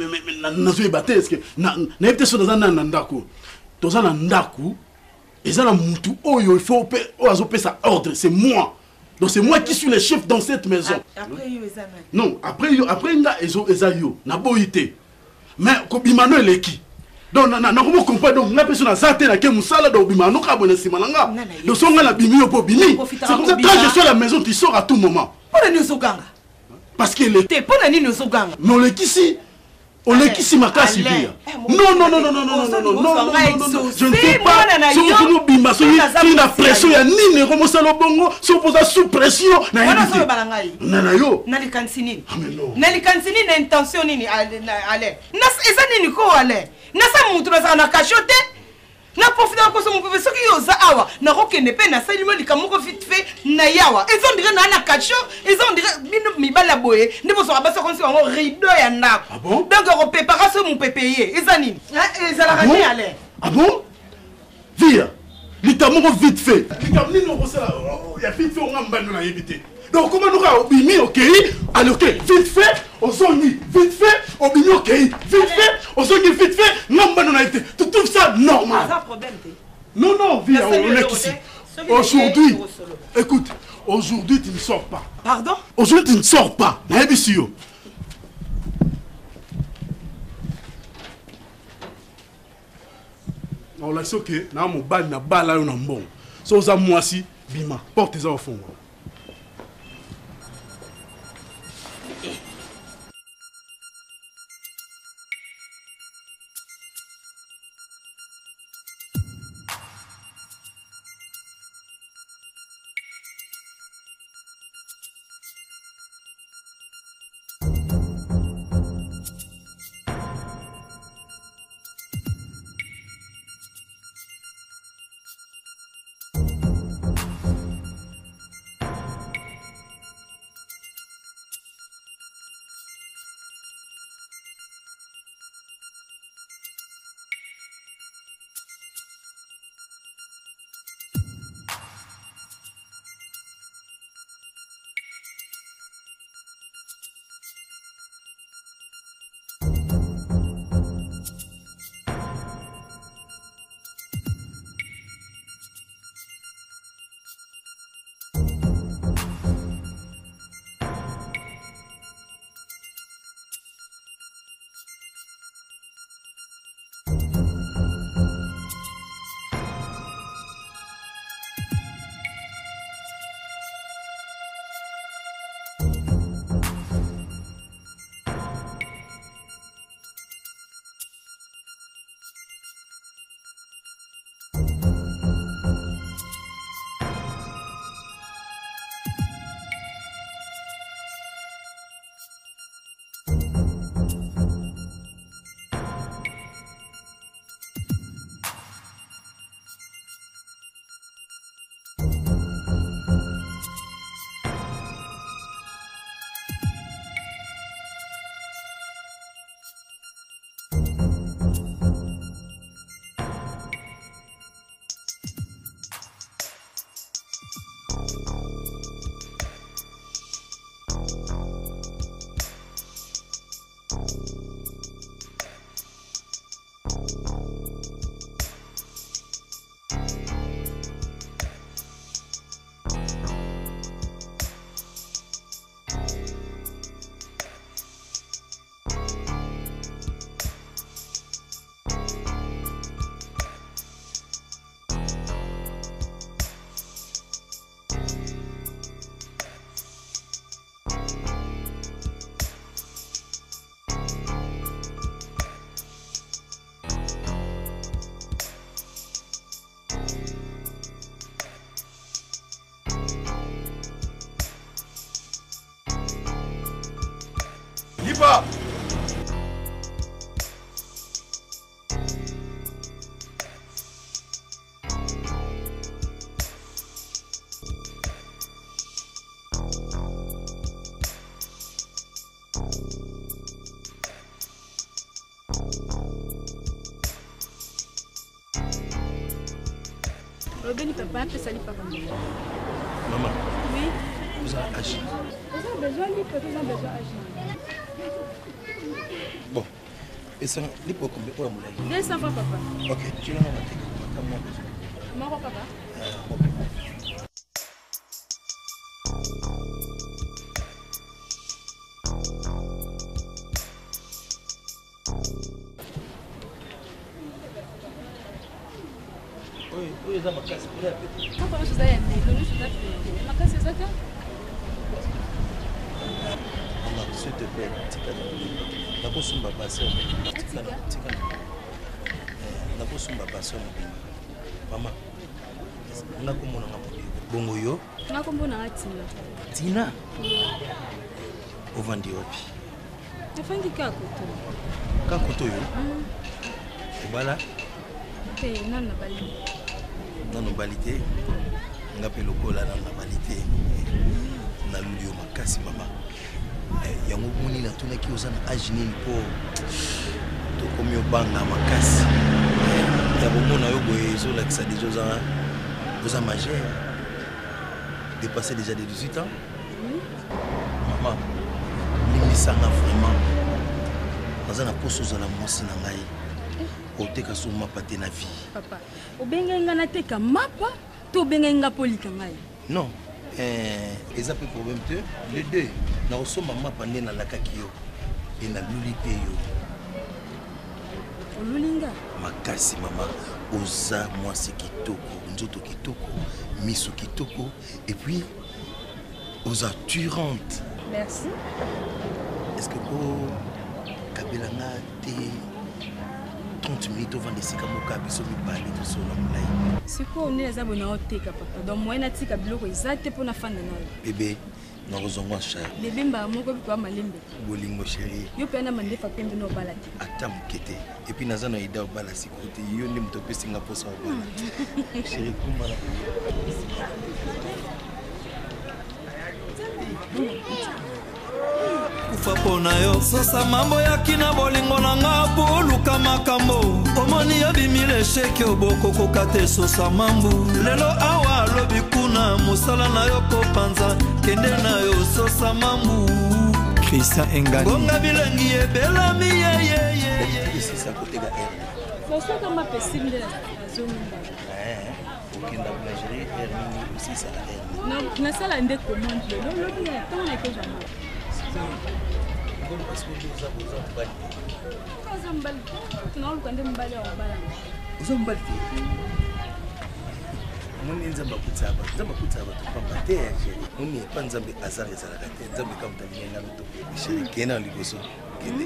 Nazoya batte, est-ce que na été sur dans un nandaku? Tu as un nandaku. Et ça, il faut ça ordre, c'est moi. Donc c'est moi qui suis le chef dans cette maison. Après, non, après, il y a na boité. Mais quand Bimano est qui? Donc, on comprend donc la personne a zaté la kemusala donc Bimano ka bonne simalanga. Donc son la bimio po bimi. C'est comme ça quand je suis à la maison, tu sors à tout moment. Parce qu'il est. Pour nani nous oganga. Mais on est ici. On est ici ma classe bien. Non, non, non, non, non, non, non, non, non, je ne sais pas. Si on nous bimba, si on a pression, il y a ni comme ça le bongo, si on pose sous pression, na yo. Nali kansini. Nali kansini na intention nini ale. Nas eza nini ko ale. Nasa mutu na na kachote. Na profita ko so mon professeur qui yoza awa. Na rokene pe na salimo likamoko vite fait na yawa. Ils ont dirait na kacho, ils ont dirait bino mibala boye. Ndipo so abasa konsi wango rideau ya na. Ah bon? Donc on préparation mon pépé. Ezani. Ezala ale. Ah bon? Via. Litamoko vite fait. Litamni no ça ya vite fait on ngambano na yebité. Donc comment nous avons bimi ok, allez ok, vite fait, on songi, vite fait, on bimi ok, vite fait, on songi vite fait, non on a été, tu trouves ça normal? Pas de problème. Non non, viens, on est ici. Aujourd'hui, écoute, aujourd'hui tu ne sors pas. Pardon? Aujourd'hui tu ne sors pas. Naibisio. On l'a dit que na mo bal na bala yo na mbon. So za mwasi bima, porte ça au fond. pas. Robeni papa, un peu sali papa. Maman. Oui. Vous avez agi. Vous avez besoin de vous avez besoin d'agir. Bon. Et ça, les pots combien pour la moulin? 200 francs papa. Ok, tu l'as noté. Mon papa. Oui, ça m'a cassé. Papa, je vous ai aimé. Je vous ai aimé. Ma casse, c'est ça? Maman, s'il te plaît, tika na kosumba basi tika na kosumba basi mama na komona ngapo bongo yo na komona Tina. Tina ovandi wapi? Nafandi kakoto yo obala te nana bali nano balite ngape lokola nana balite na lulio makasi mama yango moni na tunaki oza na age nini mpo tokomi obanga makasi ya bomona yo boye ezolakisa deja oza majeur dépassé déjà de 18 ans. Maman limisanga vraiment naza na poso ozala mwasi na ngai oteka so mapa te na vie. Papa obengai nga nateka mapa to obengai nga polika ngai? Non, eza pe problème te les deux na osoma mapa nde nalakaki yo e naluli mpe yo. Olulinga makasi mama oza mwasi kitoko nzoto kitoko miso kitoko et puis oza turante. Merci. Est-ce que ko kabela nga te 30 minutes avant de sika moka biso mibale to so na mulai? Siko on est abona oteka papa donc moi na tika biloko ezate pona fanda na bébé na rozongwa cha bébé mba moko bi kwa malembe bolingo chérie yo pe na mandefa pembe no bala te ata mukete et puis naza na ida obala sikote yo ndi mto pesi nga posa obala chérie kumala kufa pona yo sosa mambo yaki na bolingo na nga boluka makambo omoni yabimile esheki obokokoka te sosa mambu lelo awa alobi kuna mosala na yo kopanza kende na yo sosa mambu Christian Engani bonga bilengi ebelami yeyeyeyeyesisa koteka erne sosoka mapesi nde azominda okenda boulangerie erne osisa erne nasala nde commande lelo lobi na ntango na eke jama oza mbali tunaoluka nde mbali ya obala oza mbali te moni nzambe akutisa bato pamba te ya chéri moni epa nzambe azar ezalaka te nzambe kamutalinga loto chéri kende na liboso kende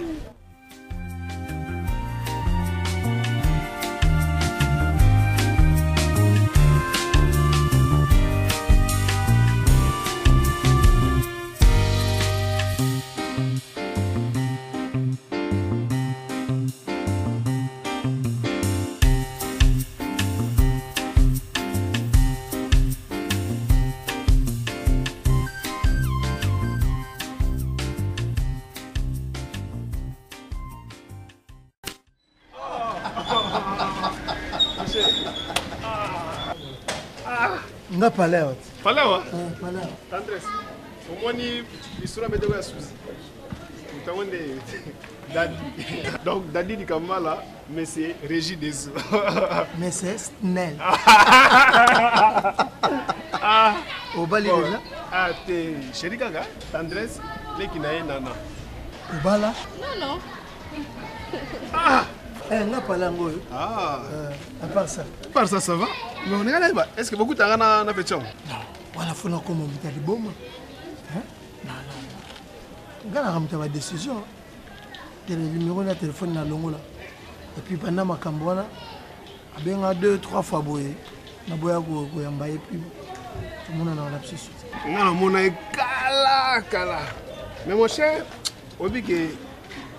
nga palewa palewa palewa Andres omoni bisura medego ya suzi utango nde dadi donc dadi di kamala mais c'est Régie des eaux mais c'est Snell obali déjà te chéri kaka Andres leki na ye nana obala non nga palango oyo à part ça ça va mais on est là est-ce que beaucoup tanga na pétion non wala fona koma muta liboma nga na ramta ba décision le numéro na téléphone na longola et puis pendant makambo wana abenga 2-3 fois boye na boya ko yamba et puis tout le monde na lapsus nga na mona kala mais mon cher obi que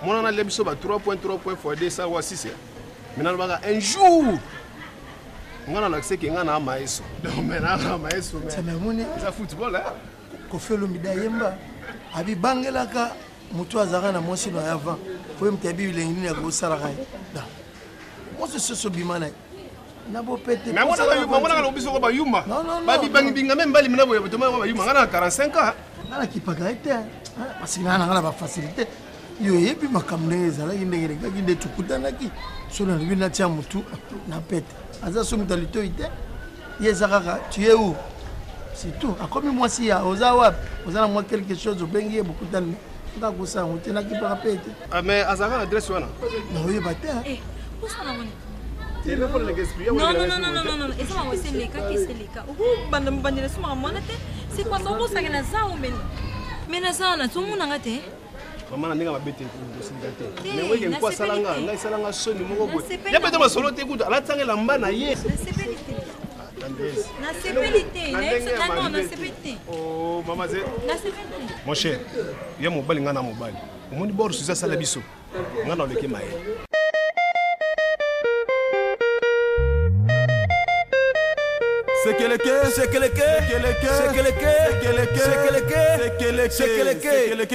mon ana lebi so ba 3.3 fois 2 ça wa 6 maintenant ba un jour ngana la que ngana maestro donc maintenant maestro mais ça me moni ça football hein ko felo midayemba abi bangelaka mutu azaka na mosi no avant fo mtabi bilengi ni ko saraka da mo se so bimana na bo pete mais moi na lobi so ba yuma ba bi bangi binga même bali mina bo ba yuma ngana 45 ans ngana kipaka ite parce que ngana ba facilité yo yebi makamne ezala indengere ka kinde tukutanaki so na bina tia mutu na pete aza so mutalito ite yezaka tu es où c'est tout comme moi si ya ozawa ozana moi quelque chose obengi beaucoup d'années ndako sa on tena ki para pete mais azaka adresse wana na oye bate où ça na woni Non, et ça va c'est les cas qui c'est les cas. Ou bandam bandela suma mwana te. C'est quoi ça on ça na za ou men. Mais na za na tout monde ngate. Maman na ndinga mabete dosidate. Mais weke kwa salanga, ngai salanga soni moko boy. Ya bete ma solo te kuta ala tsangela mba na ye. Na sepelité. Na sepelité, non na sepelité. Oh maman c'est. Na sepelité. Mon cher, ya mobali ngana mobali. Omoni bor suza sala biso. Ngana oleke maye. C'est que le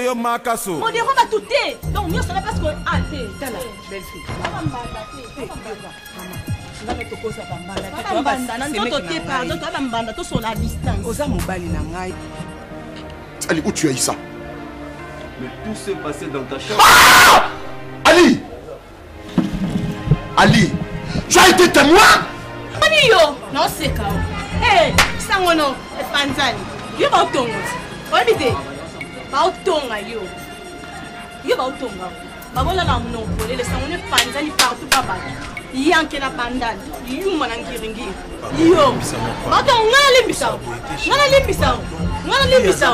yo makaso. On dit on va tout té. Donc nous ça parce que ah té. Tala, belle fille. Maman mbanda té. Maman toko sa bambala. Papa mbanda na ndoto té pardon toi mbanda to sur la distance. Oza mobali na ngai. Ali, où tu as eu ça? Mais tout s'est passé dans ta chambre. Ah! Ali! Ali! Tu as été témoin? Yo, non c'est quoi? Eh, ça on non, panzani. Yo ba utongo. Obite. Ba utonga yo. Yo ba utonga. Ba bola na mno polele ça on panzani partout papa. Yanke na pandani. Yuma na ngiringi. Yo. Ba utonga ngala limbisa. Ngala limbisa. Ngala limbisa.